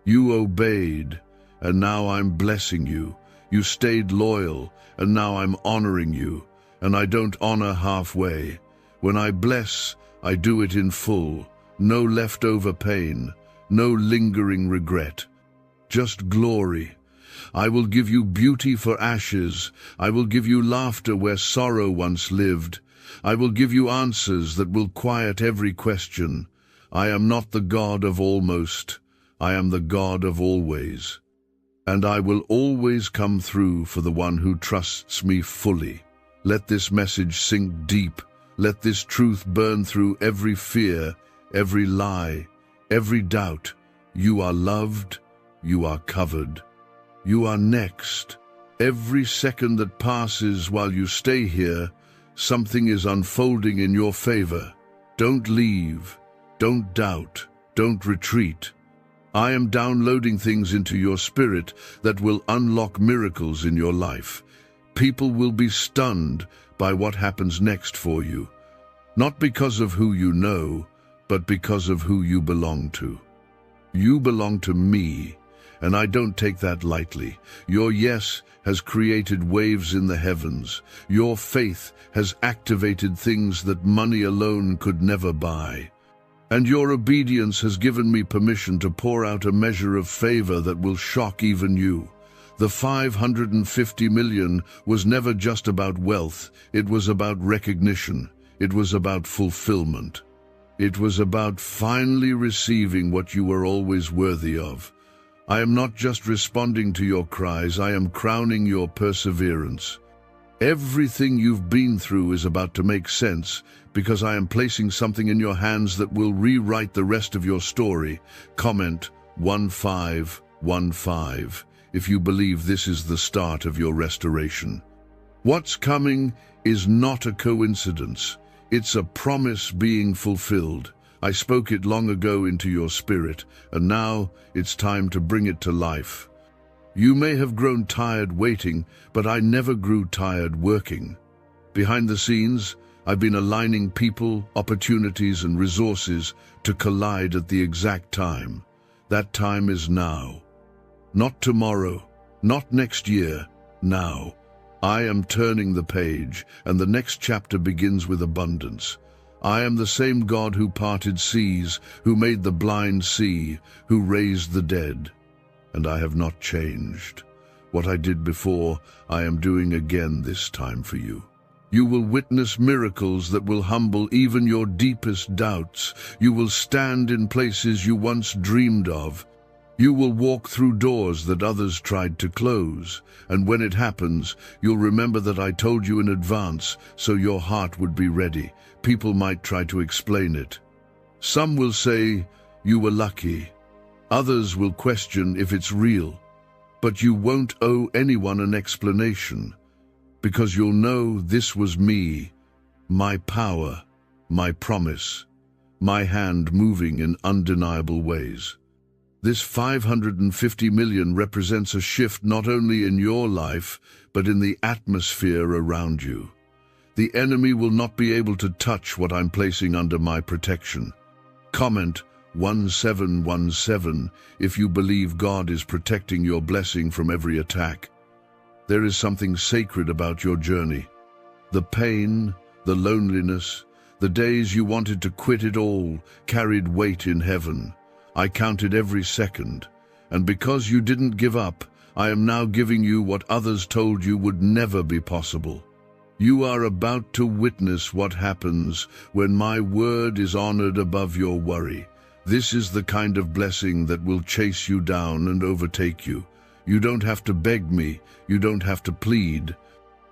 You obeyed, and now I'm blessing you. You stayed loyal, and now I'm honoring you. and I don't honor halfway. When I bless, I do it in full. No leftover pain, no lingering regret. Just glory. I will give you beauty for ashes. I will give you laughter where sorrow once lived. I will give you answers that will quiet every question. I am not the God of almost. I am the God of always. And I will always come through for the one who trusts me fully. Let this message sink deep. Let this truth burn through every fear, every lie, every doubt. You are loved. You are covered. You are next. Every second that passes while you stay here, something is unfolding in your favor. Don't leave. Don't doubt. Don't retreat. I am downloading things into your spirit that will unlock miracles in your life. People will be stunned by what happens next for you, not because of who you know, but because of who you belong to. You belong to me, and I don't take that lightly. Your yes has created waves in the heavens. Your faith has activated things that money alone could never buy. And your obedience has given me permission to pour out a measure of favor that will shock even you. The 550 million was never just about wealth. It was about recognition. It was about fulfillment. It was about finally receiving what you were always worthy of. I am not just responding to your cries, I am crowning your perseverance. Everything you've been through is about to make sense because I am placing something in your hands that will rewrite the rest of your story. Comment 1515 if you believe this is the start of your restoration. What's coming is not a coincidence. It's a promise being fulfilled. I spoke it long ago into your spirit, and now it's time to bring it to life. You may have grown tired waiting, but I never grew tired working. Behind the scenes, I've been aligning people, opportunities, and resources to collide at the exact time. That time is now. Not tomorrow, not next year, now. I am turning the page, and the next chapter begins with abundance. I am the same God who parted seas, who made the blind see, who raised the dead. And I have not changed. What I did before, I am doing again this time for you. You will witness miracles that will humble even your deepest doubts. You will stand in places you once dreamed of. You will walk through doors that others tried to close. And when it happens, you'll remember that I told you in advance, so your heart would be ready. People might try to explain it. Some will say, you were lucky. Others will question if it's real. But you won't owe anyone an explanation, because you'll know this was me, my power, my promise, my hand moving in undeniable ways. This 550 million represents a shift not only in your life, but in the atmosphere around you. The enemy will not be able to touch what I'm placing under my protection. Comment 1717 if you believe God is protecting your blessing from every attack. There is something sacred about your journey. The pain, the loneliness, the days you wanted to quit it all carried weight in heaven. I counted every second, and because you didn't give up, I am now giving you what others told you would never be possible. You are about to witness what happens when my word is honored above your worry. This is the kind of blessing that will chase you down and overtake you. You don't have to beg me. You don't have to plead.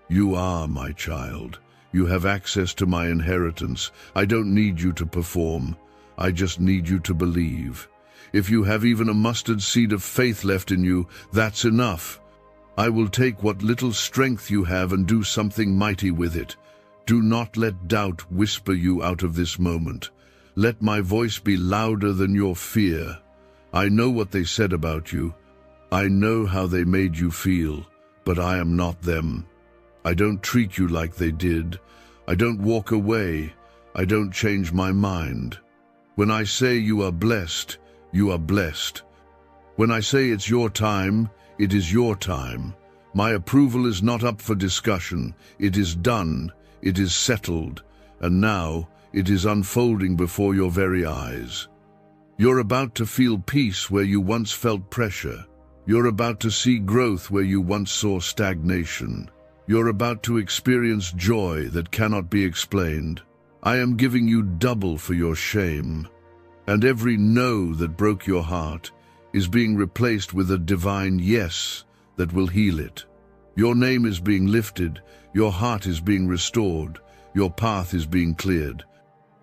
You are my child. You have access to my inheritance. I don't need you to perform. I just need you to believe. If you have even a mustard seed of faith left in you, that's enough. I will take what little strength you have and do something mighty with it. Do not let doubt whisper you out of this moment. Let my voice be louder than your fear. I know what they said about you. I know how they made you feel, but I am not them. I don't treat you like they did. I don't walk away. I don't change my mind. When I say you are blessed, you are blessed. When I say it's your time, it is your time. My approval is not up for discussion. It is done. it is settled, and now it is unfolding before your very eyes. You're about to feel peace where you once felt pressure. You're about to see growth where you once saw stagnation. You're about to experience joy that cannot be explained. I am giving you double for your shame. And every no that broke your heart is being replaced with a divine yes that will heal it. Your name is being lifted, your heart is being restored, your path is being cleared.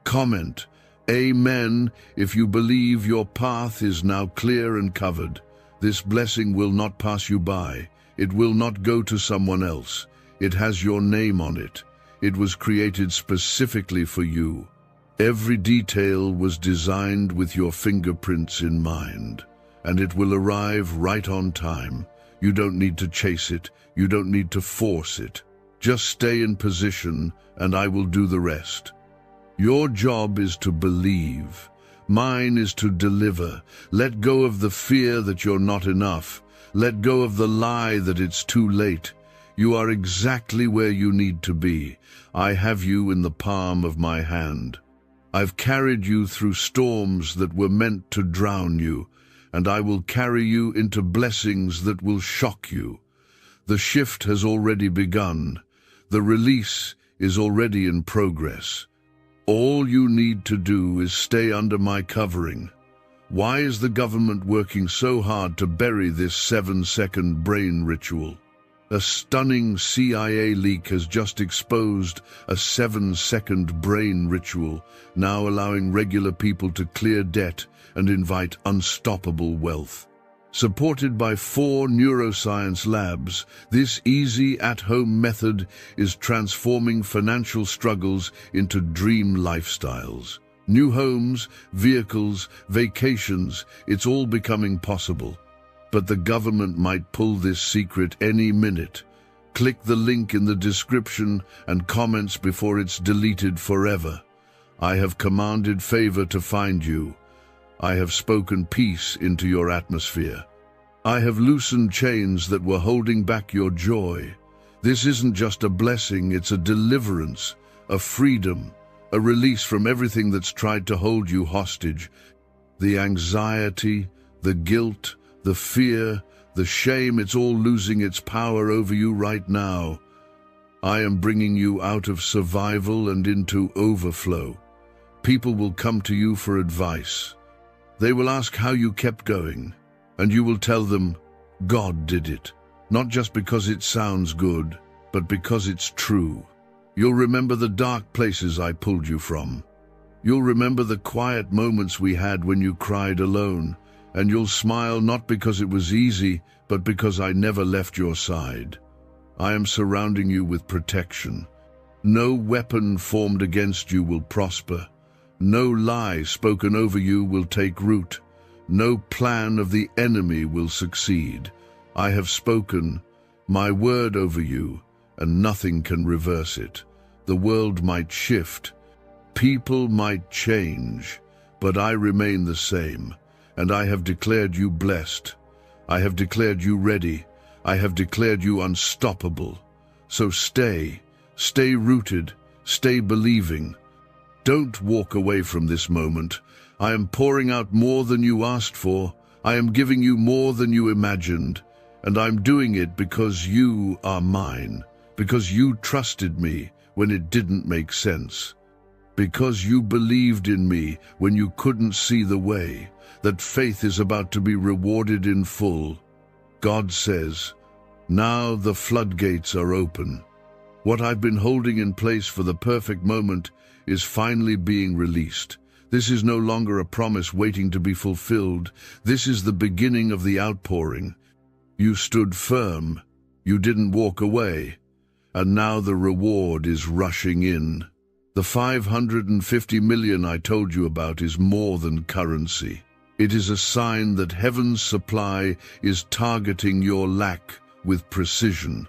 Comment, Amen, if you believe your path is now clear and covered. This blessing will not pass you by. It will not go to someone else. It has your name on it. It was created specifically for you. Every detail was designed with your fingerprints in mind, and it will arrive right on time. You don't need to chase it. You don't need to force it. Just stay in position, and I will do the rest. Your job is to believe. Mine is to deliver. Let go of the fear that you're not enough. Let go of the lie that it's too late. You are exactly where you need to be. I have you in the palm of my hand. I've carried you through storms that were meant to drown you, and I will carry you into blessings that will shock you. The shift has already begun. The release is already in progress. All you need to do is stay under my covering. Why is the government working so hard to bury this 7-second brain ritual? A stunning CIA leak has just exposed a 7-second brain ritual, now allowing regular people to clear debt and invite unstoppable wealth. Supported by 4 neuroscience labs, this easy at-home method is transforming financial struggles into dream lifestyles. New homes, vehicles, vacations, it's all becoming possible. But the government might pull this secret any minute. Click the link in the description and comments before it's deleted forever. I have commanded favor to find you. I have spoken peace into your atmosphere. I have loosened chains that were holding back your joy. This isn't just a blessing, it's a deliverance, a freedom, a release from everything that's tried to hold you hostage. The anxiety, the guilt, the fear, the shame, it's all losing its power over you right now. I am bringing you out of survival and into overflow. People will come to you for advice. They will ask how you kept going, and you will tell them, God did it. Not just because it sounds good, but because it's true. You'll remember the dark places I pulled you from. You'll remember the quiet moments we had when you cried alone, and you'll smile not because it was easy, but because I never left your side. I am surrounding you with protection. No weapon formed against you will prosper. No lie spoken over you will take root. No plan of the enemy will succeed. I have spoken my word over you, and nothing can reverse it. The world might shift, people might change, but I remain the same, and I have declared you blessed. I have declared you ready. I have declared you unstoppable. So stay rooted, stay believing. Don't walk away from this moment. I am pouring out more than you asked for. I am giving you more than you imagined. And I'm doing it because you are mine. Because you trusted me when it didn't make sense. Because you believed in me when you couldn't see the way. That faith is about to be rewarded in full. God says, now the floodgates are open. What I've been holding in place for the perfect moment is finally being released. This is no longer a promise waiting to be fulfilled. This is the beginning of the outpouring. You stood firm. You didn't walk away. And now the reward is rushing in. The 550 million I told you about is more than currency. It is a sign that heaven's supply is targeting your lack with precision.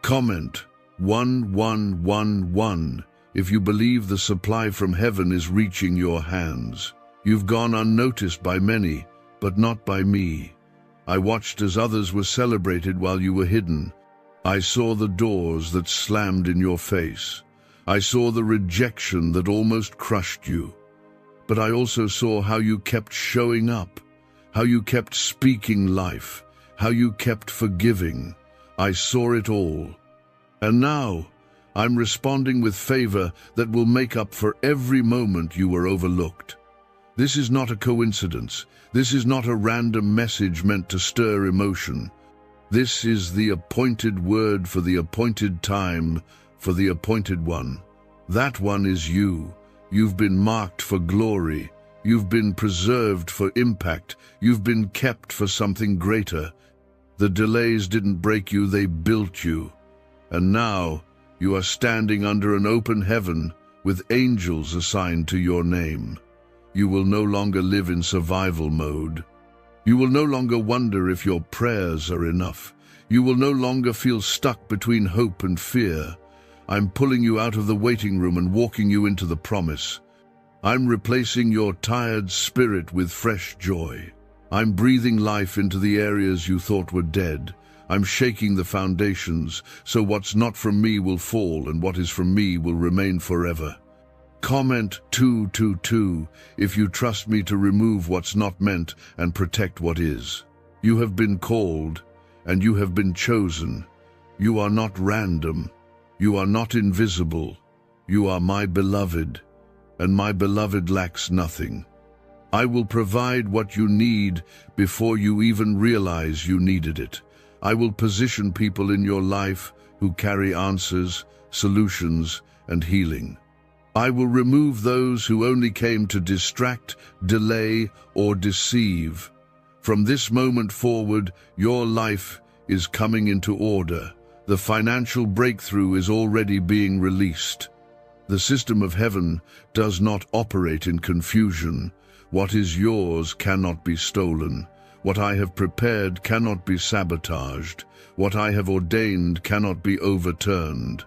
Comment 1111 if you believe the supply from heaven is reaching your hands. You've gone unnoticed by many, but not by me. I watched as others were celebrated while you were hidden. I saw the doors that slammed in your face. I saw the rejection that almost crushed you. But I also saw how you kept showing up, how you kept speaking life, how you kept forgiving. I saw it all. And now, I'm responding with favor that will make up for every moment you were overlooked. This is not a coincidence. This is not a random message meant to stir emotion. This is the appointed word for the appointed time, for the appointed one. That one is you. You've been marked for glory. You've been preserved for impact. You've been kept for something greater. The delays didn't break you, they built you. And now, you are standing under an open heaven with angels assigned to your name. You will no longer live in survival mode. You will no longer wonder if your prayers are enough. You will no longer feel stuck between hope and fear. I'm pulling you out of the waiting room and walking you into the promise. I'm replacing your tired spirit with fresh joy. I'm breathing life into the areas you thought were dead. I'm shaking the foundations, so what's not from me will fall and what is from me will remain forever. Comment 222 if you trust me to remove what's not meant and protect what is. You have been called, and you have been chosen. You are not random. You are not invisible. You are my beloved, and my beloved lacks nothing. I will provide what you need before you even realize you needed it. I will position people in your life who carry answers, solutions, and healing. I will remove those who only came to distract, delay, or deceive. From this moment forward, your life is coming into order. The financial breakthrough is already being released. The system of heaven does not operate in confusion. What is yours cannot be stolen. What I have prepared cannot be sabotaged. What I have ordained cannot be overturned.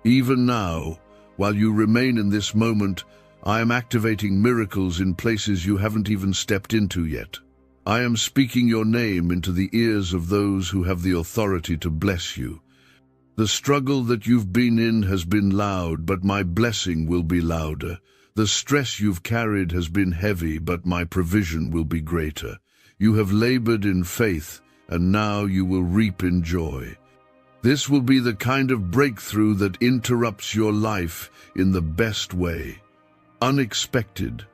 Even now, while you remain in this moment, I am activating miracles in places you haven't even stepped into yet. I am speaking your name into the ears of those who have the authority to bless you. The struggle that you've been in has been loud, but my blessing will be louder. The stress you've carried has been heavy, but my provision will be greater. You have labored in faith, and now you will reap in joy. This will be the kind of breakthrough that interrupts your life in the best way. Unexpected,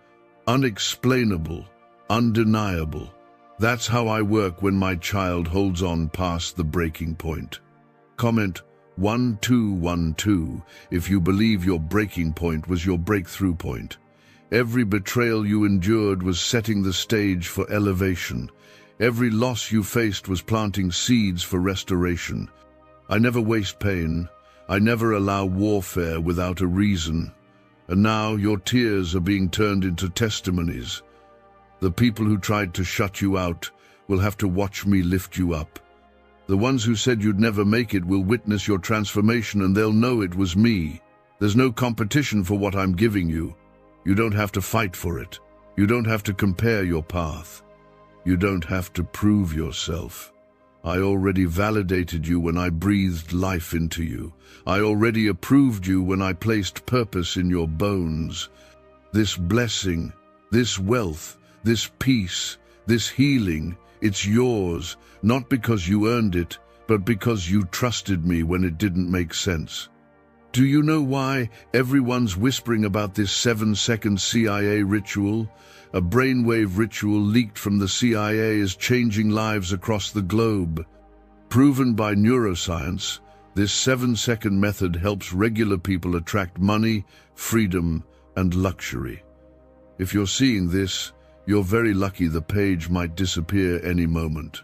unexplainable, undeniable. That's how I work when my child holds on past the breaking point. Comment 1212 if you believe your breaking point was your breakthrough point. Every betrayal you endured was setting the stage for elevation. Every loss you faced was planting seeds for restoration. I never waste pain. I never allow warfare without a reason. And now your tears are being turned into testimonies. The people who tried to shut you out will have to watch me lift you up. The ones who said you'd never make it will witness your transformation, and they'll know it was me. There's no competition for what I'm giving you. You don't have to fight for it. You don't have to compare your path. You don't have to prove yourself. I already validated you when I breathed life into you. I already approved you when I placed purpose in your bones. This blessing, this wealth, this peace, this healing, it's yours, not because you earned it, but because you trusted me when it didn't make sense. Do you know why everyone's whispering about this 7-second CIA ritual? A brainwave ritual leaked from the CIA is changing lives across the globe. Proven by neuroscience, this 7-second method helps regular people attract money, freedom, and luxury. If you're seeing this, you're very lucky. The page might disappear any moment.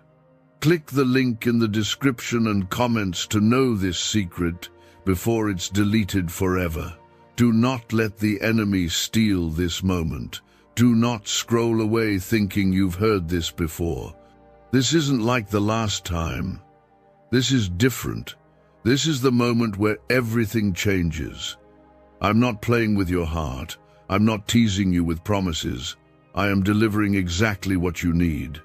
Click the link in the description and comments to know this secret before it's deleted forever. Do not let the enemy steal this moment. Do not scroll away thinking you've heard this before. This isn't like the last time. This is different. This is the moment where everything changes. I'm not playing with your heart. I'm not teasing you with promises. I am delivering exactly what you need.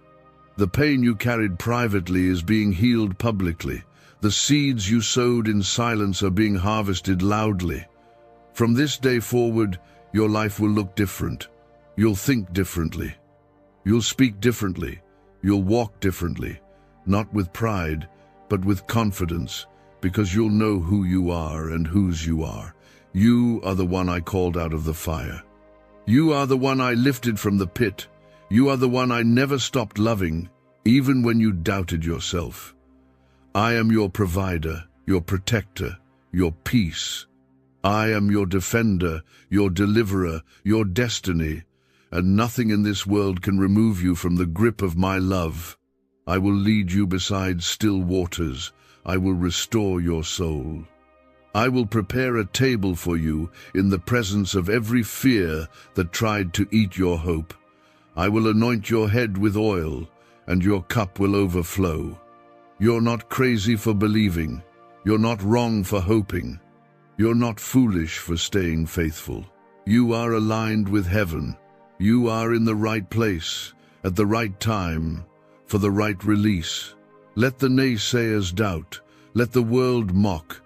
The pain you carried privately is being healed publicly. The seeds you sowed in silence are being harvested loudly. From this day forward, your life will look different. You'll think differently. You'll speak differently. You'll walk differently. Not with pride, but with confidence, because you'll know who you are and whose you are. You are the one I called out of the fire. You are the one I lifted from the pit. You are the one I never stopped loving, even when you doubted yourself. I am your provider, your protector, your peace. I am your defender, your deliverer, your destiny, and nothing in this world can remove you from the grip of my love. I will lead you beside still waters. I will restore your soul. I will prepare a table for you in the presence of every fear that tried to eat your hope. I will anoint your head with oil, and your cup will overflow. You're not crazy for believing. You're not wrong for hoping. You're not foolish for staying faithful. You are aligned with heaven. You are in the right place, at the right time, for the right release. Let the naysayers doubt. Let the world mock.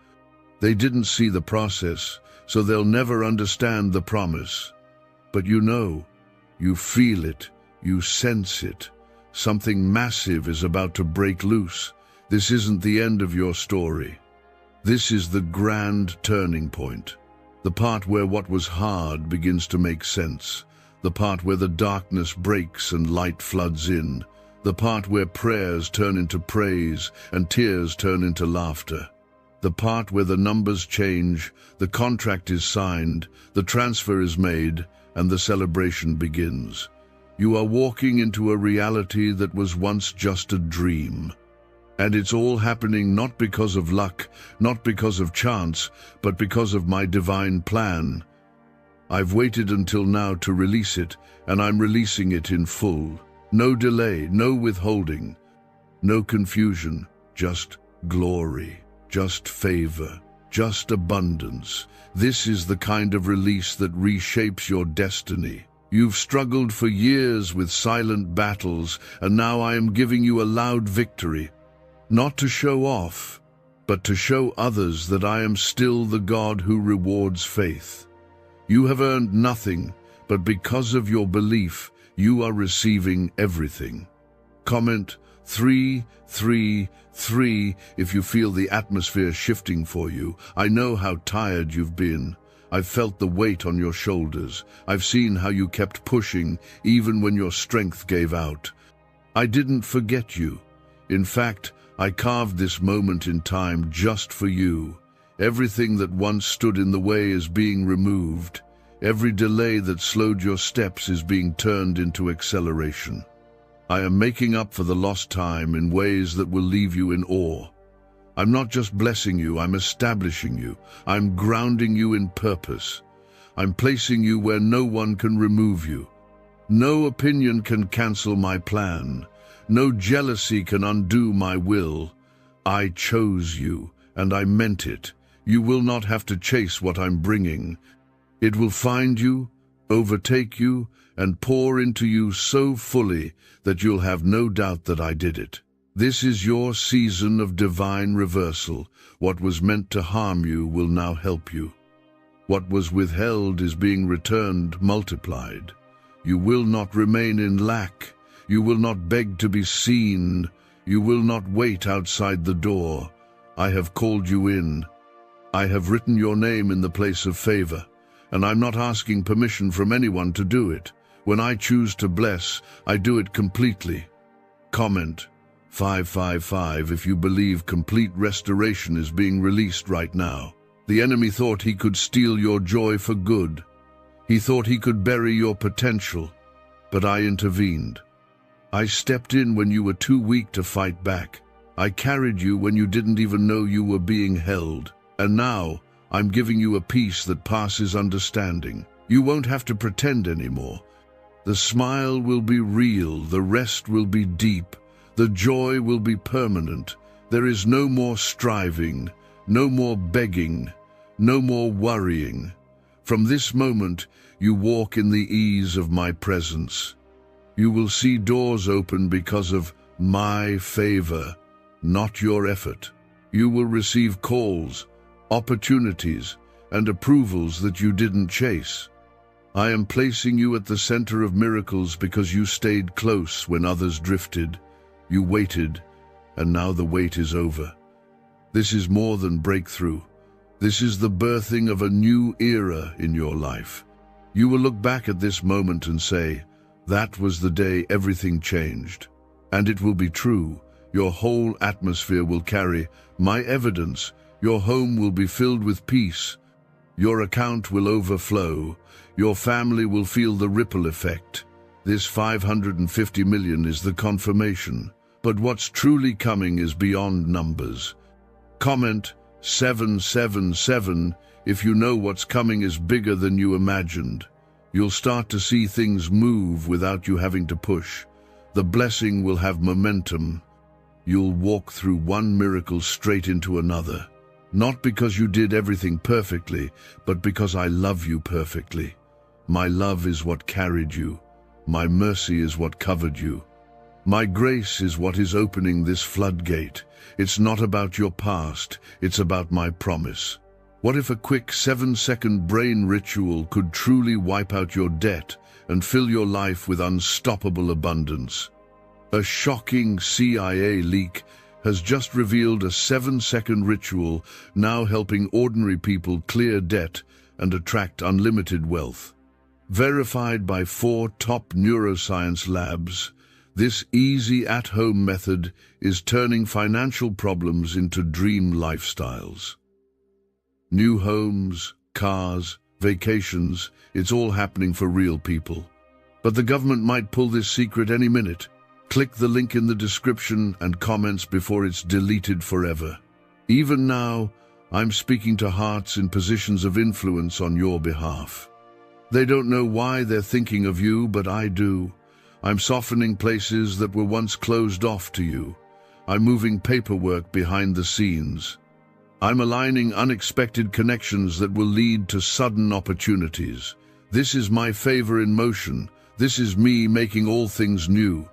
They didn't see the process, so they'll never understand the promise. But you know, you feel it, you sense it. Something massive is about to break loose. This isn't the end of your story. This is the grand turning point. The part where what was hard begins to make sense. The part where the darkness breaks and light floods in. The part where prayers turn into praise and tears turn into laughter. The part where the numbers change, the contract is signed, the transfer is made, and the celebration begins. You are walking into a reality that was once just a dream. And it's all happening not because of luck, not because of chance, but because of my divine plan. I've waited until now to release it, and I'm releasing it in full. No delay, no withholding, no confusion, just glory, just favor, just abundance. This is the kind of release that reshapes your destiny. You've struggled for years with silent battles, and now I am giving you a loud victory. Not to show off, but to show others that I am still the God who rewards faith. You have earned nothing, but because of your belief, you are receiving everything. Comment 333 if you feel the atmosphere shifting for you. I know how tired you've been. I've felt the weight on your shoulders. I've seen how you kept pushing even when your strength gave out. I didn't forget you. In fact, I carved this moment in time just for you. Everything that once stood in the way is being removed. Every delay that slowed your steps is being turned into acceleration. I am making up for the lost time in ways that will leave you in awe. I'm not just blessing you, I'm establishing you. I'm grounding you in purpose. I'm placing you where no one can remove you. No opinion can cancel my plan. No jealousy can undo my will. I chose you, and I meant it. You will not have to chase what I'm bringing. It will find you, overtake you, and pour into you so fully that you'll have no doubt that I did it. This is your season of divine reversal. What was meant to harm you will now help you. What was withheld is being returned multiplied. You will not remain in lack. You will not beg to be seen. You will not wait outside the door. I have called you in. I have written your name in the place of favor, and I'm not asking permission from anyone to do it. When I choose to bless, I do it completely. Comment 555 if you believe complete restoration is being released right now. The enemy thought he could steal your joy for good. He thought he could bury your potential, but I intervened. I stepped in when you were too weak to fight back. I carried you when you didn't even know you were being held. And now, I'm giving you a peace that passes understanding. You won't have to pretend anymore. The smile will be real, the rest will be deep, the joy will be permanent. There is no more striving, no more begging, no more worrying. From this moment, you walk in the ease of my presence. You will see doors open because of my favor, not your effort. You will receive calls, opportunities, and approvals that you didn't chase. I am placing you at the center of miracles because you stayed close when others drifted. You waited, and now the wait is over. This is more than breakthrough. This is the birthing of a new era in your life. You will look back at this moment and say, that was the day everything changed. And it will be true. Your whole atmosphere will carry my evidence. Your home will be filled with peace. Your account will overflow. Your family will feel the ripple effect. This 550 million is the confirmation. But what's truly coming is beyond numbers. Comment 777 if you know what's coming is bigger than you imagined. You'll start to see things move without you having to push. The blessing will have momentum. You'll walk through one miracle straight into another. Not because you did everything perfectly, but because I love you perfectly. My love is what carried you. My mercy is what covered you. My grace is what is opening this floodgate. It's not about your past, it's about my promise. What if a quick 7-second brain ritual could truly wipe out your debt and fill your life with unstoppable abundance? A shocking CIA leak has just revealed a 7-second ritual now helping ordinary people clear debt and attract unlimited wealth. Verified by 4 top neuroscience labs, this easy at-home method is turning financial problems into dream lifestyles. New homes, cars, vacations, it's all happening for real people. But the government might pull this secret any minute. Click the link in the description and comments before it's deleted forever. Even now, I'm speaking to hearts in positions of influence on your behalf. They don't know why they're thinking of you, but I do. I'm softening places that were once closed off to you. I'm moving paperwork behind the scenes. I'm aligning unexpected connections that will lead to sudden opportunities. This is my favor in motion. This is me making all things new.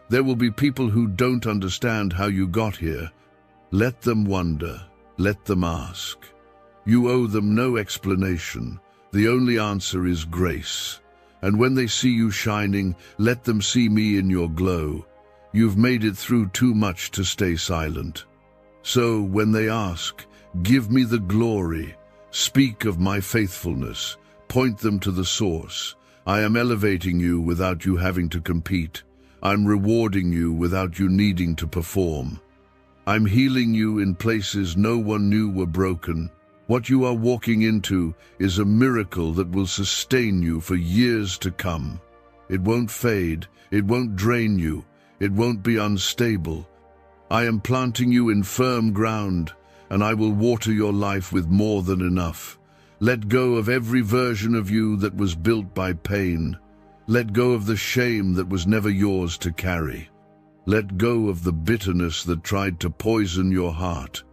There will be people who don't understand how you got here. Let them wonder. Let them ask. You owe them no explanation. The only answer is grace. And when they see you shining, let them see me in your glow. You've made it through too much to stay silent. So when they ask, give me the glory. Speak of my faithfulness. Point them to the source. I am elevating you without you having to compete. I'm rewarding you without you needing to perform. I'm healing you in places no one knew were broken. What you are walking into is a miracle that will sustain you for years to come. It won't fade. It won't drain you. It won't be unstable. I am planting you in firm ground, and I will water your life with more than enough. Let go of every version of you that was built by pain. Let go of the shame that was never yours to carry. Let go of the bitterness that tried to poison your heart.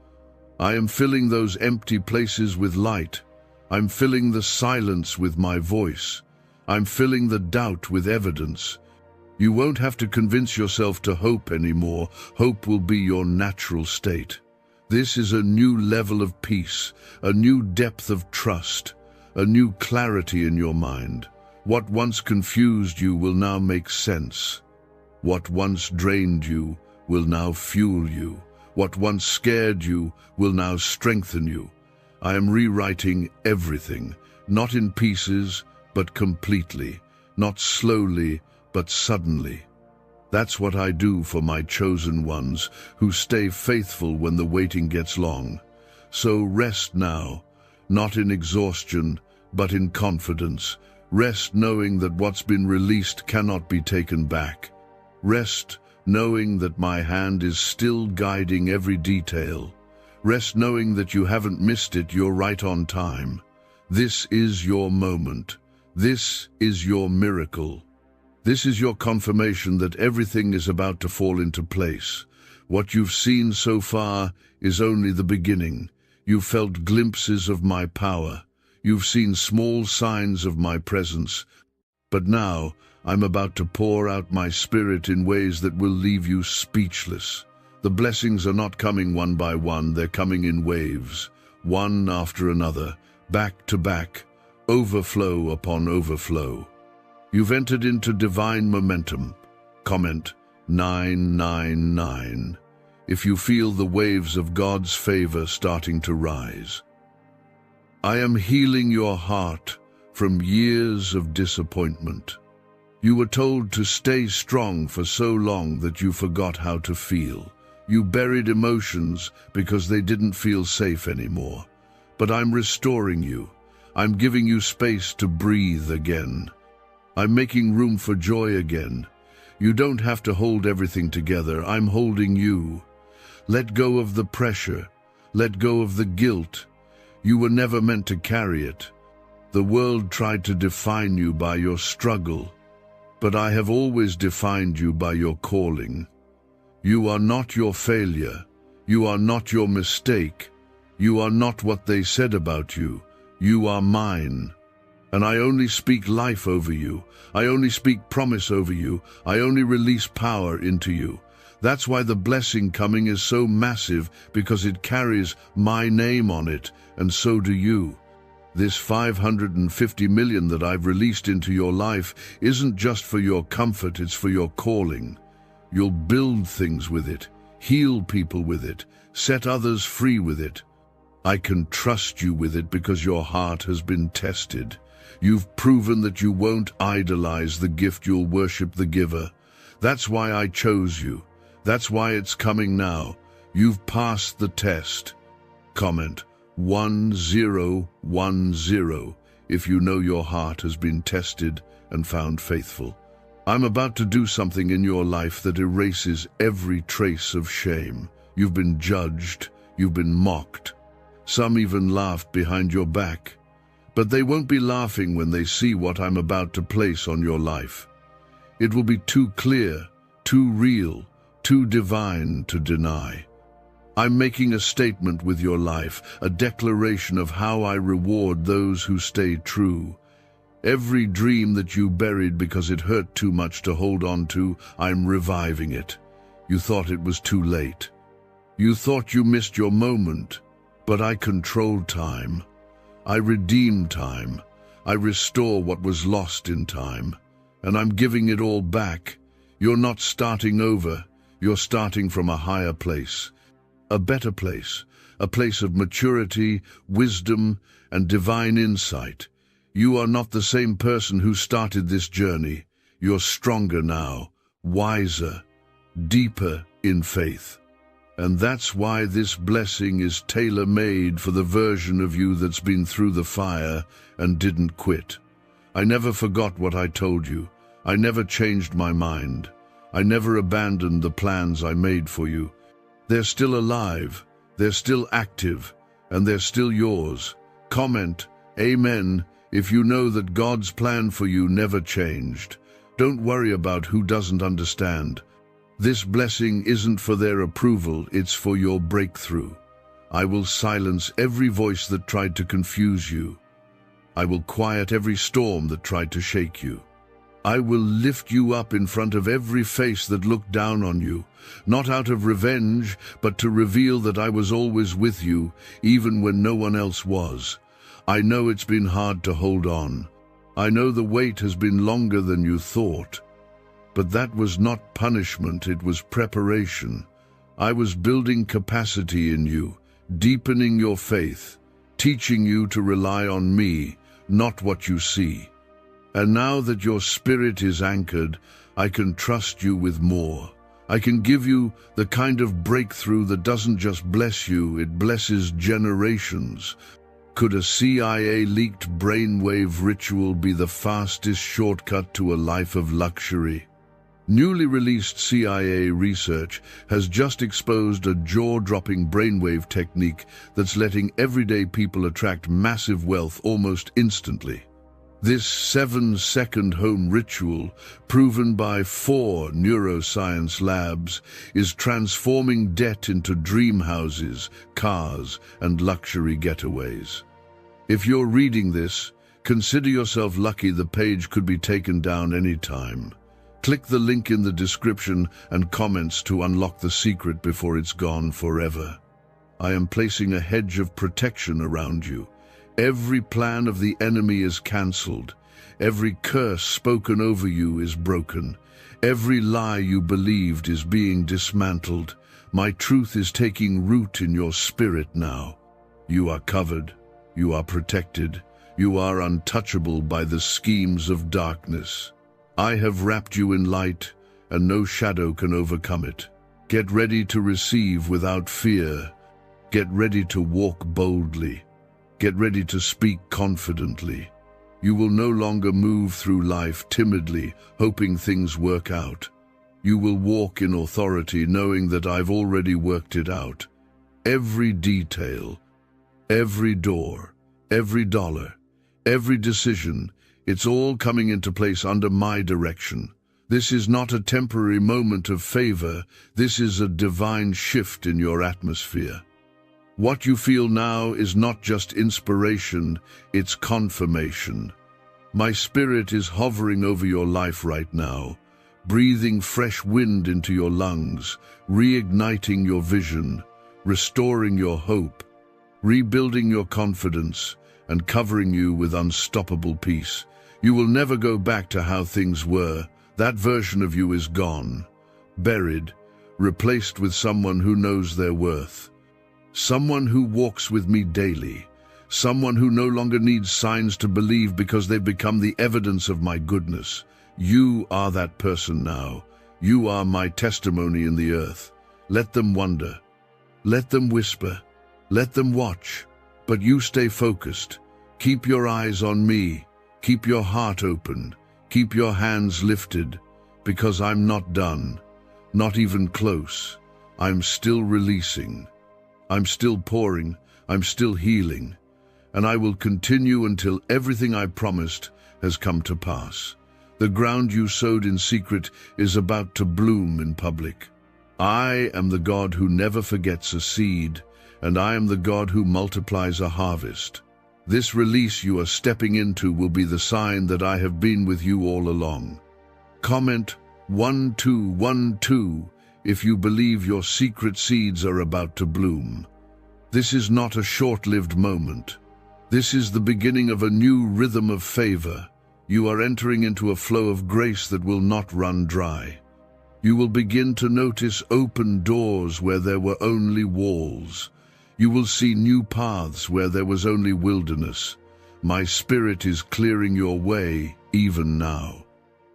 I am filling those empty places with light. I'm filling the silence with my voice. I'm filling the doubt with evidence. You won't have to convince yourself to hope anymore. Hope will be your natural state. This is a new level of peace, a new depth of trust, a new clarity in your mind. What once confused you will now make sense. What once drained you will now fuel you. What once scared you will now strengthen you. I am rewriting everything, not in pieces, but completely, not slowly, but suddenly. That's what I do for my chosen ones, who stay faithful when the waiting gets long. So rest now, not in exhaustion, but in confidence. Rest knowing that what's been released cannot be taken back. Rest knowing that my hand is still guiding every detail. Rest knowing that you haven't missed it, you're right on time. This is your moment. This is your miracle. This is your confirmation that everything is about to fall into place. What you've seen so far is only the beginning. You've felt glimpses of my power. You've seen small signs of my presence. But now, I'm about to pour out my spirit in ways that will leave you speechless. The blessings are not coming one by one, they're coming in waves, one after another, back to back, overflow upon overflow. You've entered into divine momentum. Comment 999 if you feel the waves of God's favor starting to rise. I am healing your heart from years of disappointment. You were told to stay strong for so long that you forgot how to feel. You buried emotions because they didn't feel safe anymore. But I'm restoring you. I'm giving you space to breathe again. I'm making room for joy again. You don't have to hold everything together. I'm holding you. Let go of the pressure. Let go of the guilt. You were never meant to carry it. The world tried to define you by your struggle, but I have always defined you by your calling. You are not your failure. You are not your mistake. You are not what they said about you. You are mine. And I only speak life over you. I only speak promise over you. I only release power into you. That's why the blessing coming is so massive, because it carries my name on it, and so do you. This 550 million that I've released into your life isn't just for your comfort, it's for your calling. You'll build things with it, heal people with it, set others free with it. I can trust you with it because your heart has been tested. You've proven that you won't idolize the gift, you'll worship the giver. That's why I chose you. That's why it's coming now. You've passed the test. Comment 1010 if you know your heart has been tested and found faithful. I'm about to do something in your life that erases every trace of shame. You've been judged. You've been mocked. Some even laughed behind your back. But they won't be laughing when they see what I'm about to place on your life. It will be too clear, too real, too divine to deny. I'm making a statement with your life, a declaration of how I reward those who stay true. Every dream that you buried because it hurt too much to hold on to, I'm reviving it. You thought it was too late. You thought you missed your moment, but I control time. I redeem time. I restore what was lost in time. And I'm giving it all back. You're not starting over. You're starting from a higher place. A better place. A place of maturity, wisdom, and divine insight. You are not the same person who started this journey. You're stronger now, wiser, deeper in faith. And that's why this blessing is tailor-made for the version of you that's been through the fire and didn't quit. I never forgot what I told you. I never changed my mind. I never abandoned the plans I made for you. They're still alive, they're still active, and they're still yours. Comment, Amen, if you know that God's plan for you never changed. Don't worry about who doesn't understand. This blessing isn't for their approval, it's for your breakthrough. I will silence every voice that tried to confuse you. I will quiet every storm that tried to shake you. I will lift you up in front of every face that looked down on you, not out of revenge, but to reveal that I was always with you, even when no one else was. I know it's been hard to hold on. I know the wait has been longer than you thought. But that was not punishment, it was preparation. I was building capacity in you, deepening your faith, teaching you to rely on me, not what you see. And now that your spirit is anchored, I can trust you with more. I can give you the kind of breakthrough that doesn't just bless you, it blesses generations. Could a CIA-leaked brainwave ritual be the fastest shortcut to a life of luxury? Newly released CIA research has just exposed a jaw-dropping brainwave technique that's letting everyday people attract massive wealth almost instantly. This 7-second home ritual, proven by 4 neuroscience labs, is transforming debt into dream houses, cars, and luxury getaways. If you're reading this, consider yourself lucky. The page could be taken down anytime. Click the link in the description and comments to unlock the secret before it's gone forever. I am placing a hedge of protection around you. Every plan of the enemy is cancelled. Every curse spoken over you is broken. Every lie you believed is being dismantled. My truth is taking root in your spirit now. You are covered. You are protected. You are untouchable by the schemes of darkness. I have wrapped you in light, and no shadow can overcome it. Get ready to receive without fear. Get ready to walk boldly. Get ready to speak confidently. You will no longer move through life timidly, hoping things work out. You will walk in authority, knowing that I've already worked it out. Every detail, every door, every dollar, every decision, it's all coming into place under my direction. This is not a temporary moment of favor. This is a divine shift in your atmosphere. What you feel now is not just inspiration, it's confirmation. My spirit is hovering over your life right now, breathing fresh wind into your lungs, reigniting your vision, restoring your hope, rebuilding your confidence, and covering you with unstoppable peace. You will never go back to how things were. That version of you is gone, buried, replaced with someone who knows their worth. Someone who walks with me daily. Someone who no longer needs signs to believe because they've become the evidence of my goodness. You are that person now. You are my testimony in the earth. Let them wonder. Let them whisper. Let them watch. But you stay focused. Keep your eyes on me. Keep your heart open. Keep your hands lifted. Because I'm not done. Not even close. I'm still releasing. I'm still pouring, I'm still healing, and I will continue until everything I promised has come to pass. The ground you sowed in secret is about to bloom in public. I am the God who never forgets a seed, and I am the God who multiplies a harvest. This release you are stepping into will be the sign that I have been with you all along. Comment 1212 if you believe your secret seeds are about to bloom. This is not a short-lived moment. This is the beginning of a new rhythm of favor. You are entering into a flow of grace that will not run dry. You will begin to notice open doors where there were only walls. You will see new paths where there was only wilderness. My spirit is clearing your way even now.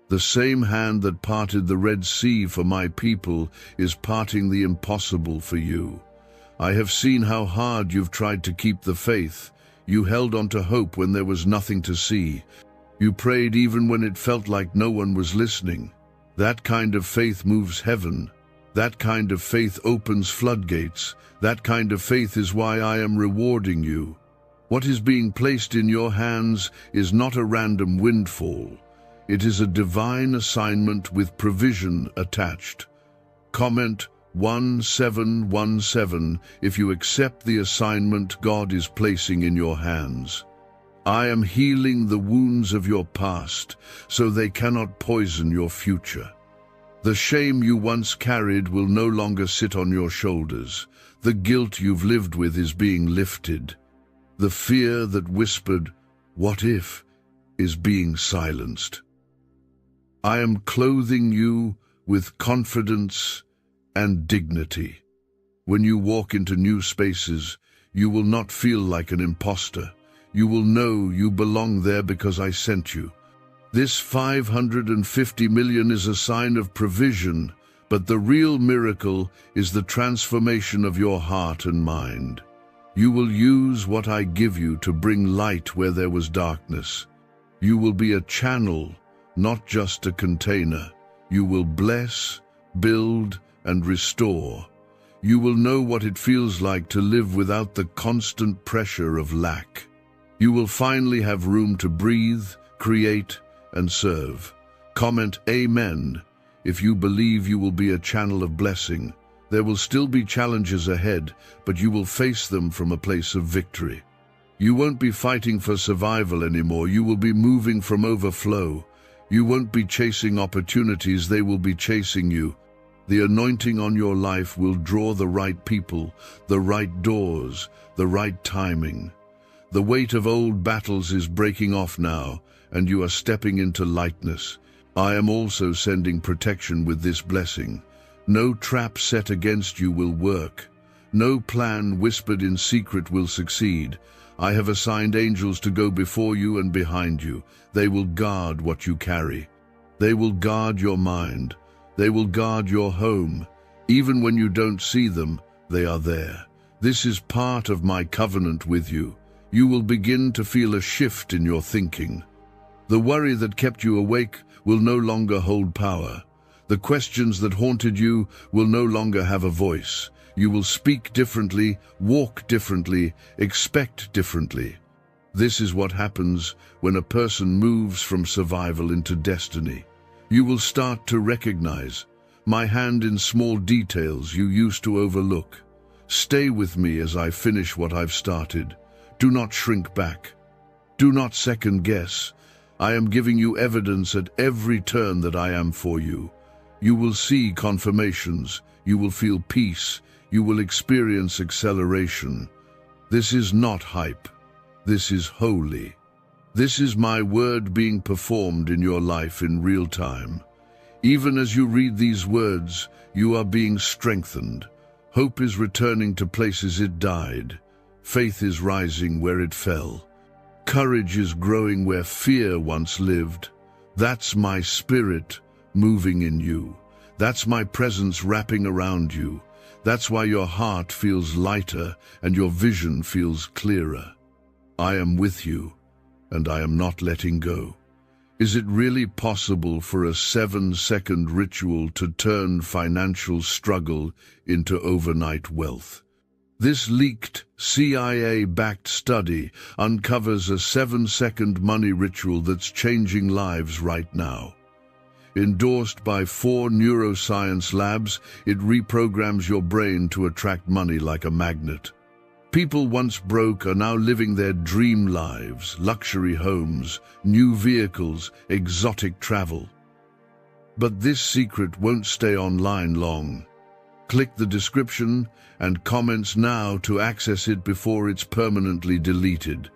The same hand that parted the Red Sea for my people is parting the impossible for you. I have seen how hard you've tried to keep the faith. You held on to hope when there was nothing to see. You prayed even when it felt like no one was listening. That kind of faith moves heaven. That kind of faith opens floodgates. That kind of faith is why I am rewarding you. What is being placed in your hands is not a random windfall. It is a divine assignment with provision attached. Comment 1717 if you accept the assignment God is placing in your hands. I am healing the wounds of your past so they cannot poison your future. The shame you once carried will no longer sit on your shoulders. The guilt you've lived with is being lifted. The fear that whispered, "What if?" is being silenced. I am clothing you with confidence and dignity. When you walk into new spaces, you will not feel like an imposter. You will know you belong there because I sent you. This 550 million is a sign of provision, but the real miracle is the transformation of your heart and mind. You will use what I give you to bring light where there was darkness. You will be a channel, not just a container. You will bless, build, and restore. You will know what it feels like to live without the constant pressure of lack. You will finally have room to breathe, create, and serve. Comment Amen if you believe you will be a channel of blessing. There will still be challenges ahead, but you will face them from a place of victory. You won't be fighting for survival anymore. You will be moving from overflow. You won't be chasing opportunities, they will be chasing you. The anointing on your life will draw the right people, the right doors, the right timing. The weight of old battles is breaking off now, and you are stepping into lightness. I am also sending protection with this blessing. No trap set against you will work. No plan whispered in secret will succeed. I have assigned angels to go before you and behind you. They will guard what you carry. They will guard your mind. They will guard your home. Even when you don't see them, they are there. This is part of my covenant with you. You will begin to feel a shift in your thinking. The worry that kept you awake will no longer hold power. The questions that haunted you will no longer have a voice. You will speak differently, walk differently, expect differently. This is what happens when a person moves from survival into destiny. You will start to recognize my hand in small details you used to overlook. Stay with me as I finish what I've started. Do not shrink back. Do not second guess. I am giving you evidence at every turn that I am for you. You will see confirmations. You will feel peace. You will experience acceleration. This is not hype. This is holy. This is my word being performed in your life in real time. Even as you read these words, you are being strengthened. Hope is returning to places it died. Faith is rising where it fell. Courage is growing where fear once lived. That's my spirit moving in you. That's my presence wrapping around you. That's why your heart feels lighter and your vision feels clearer. I am with you, and I am not letting go. Is it really possible for a 7-second ritual to turn financial struggle into overnight wealth? This leaked CIA-backed study uncovers a 7-second money ritual that's changing lives right now. Endorsed by 4 neuroscience labs, it reprograms your brain to attract money like a magnet. People once broke are now living their dream lives, luxury homes, new vehicles, exotic travel. But this secret won't stay online long. Click the description and comments now to access it before it's permanently deleted.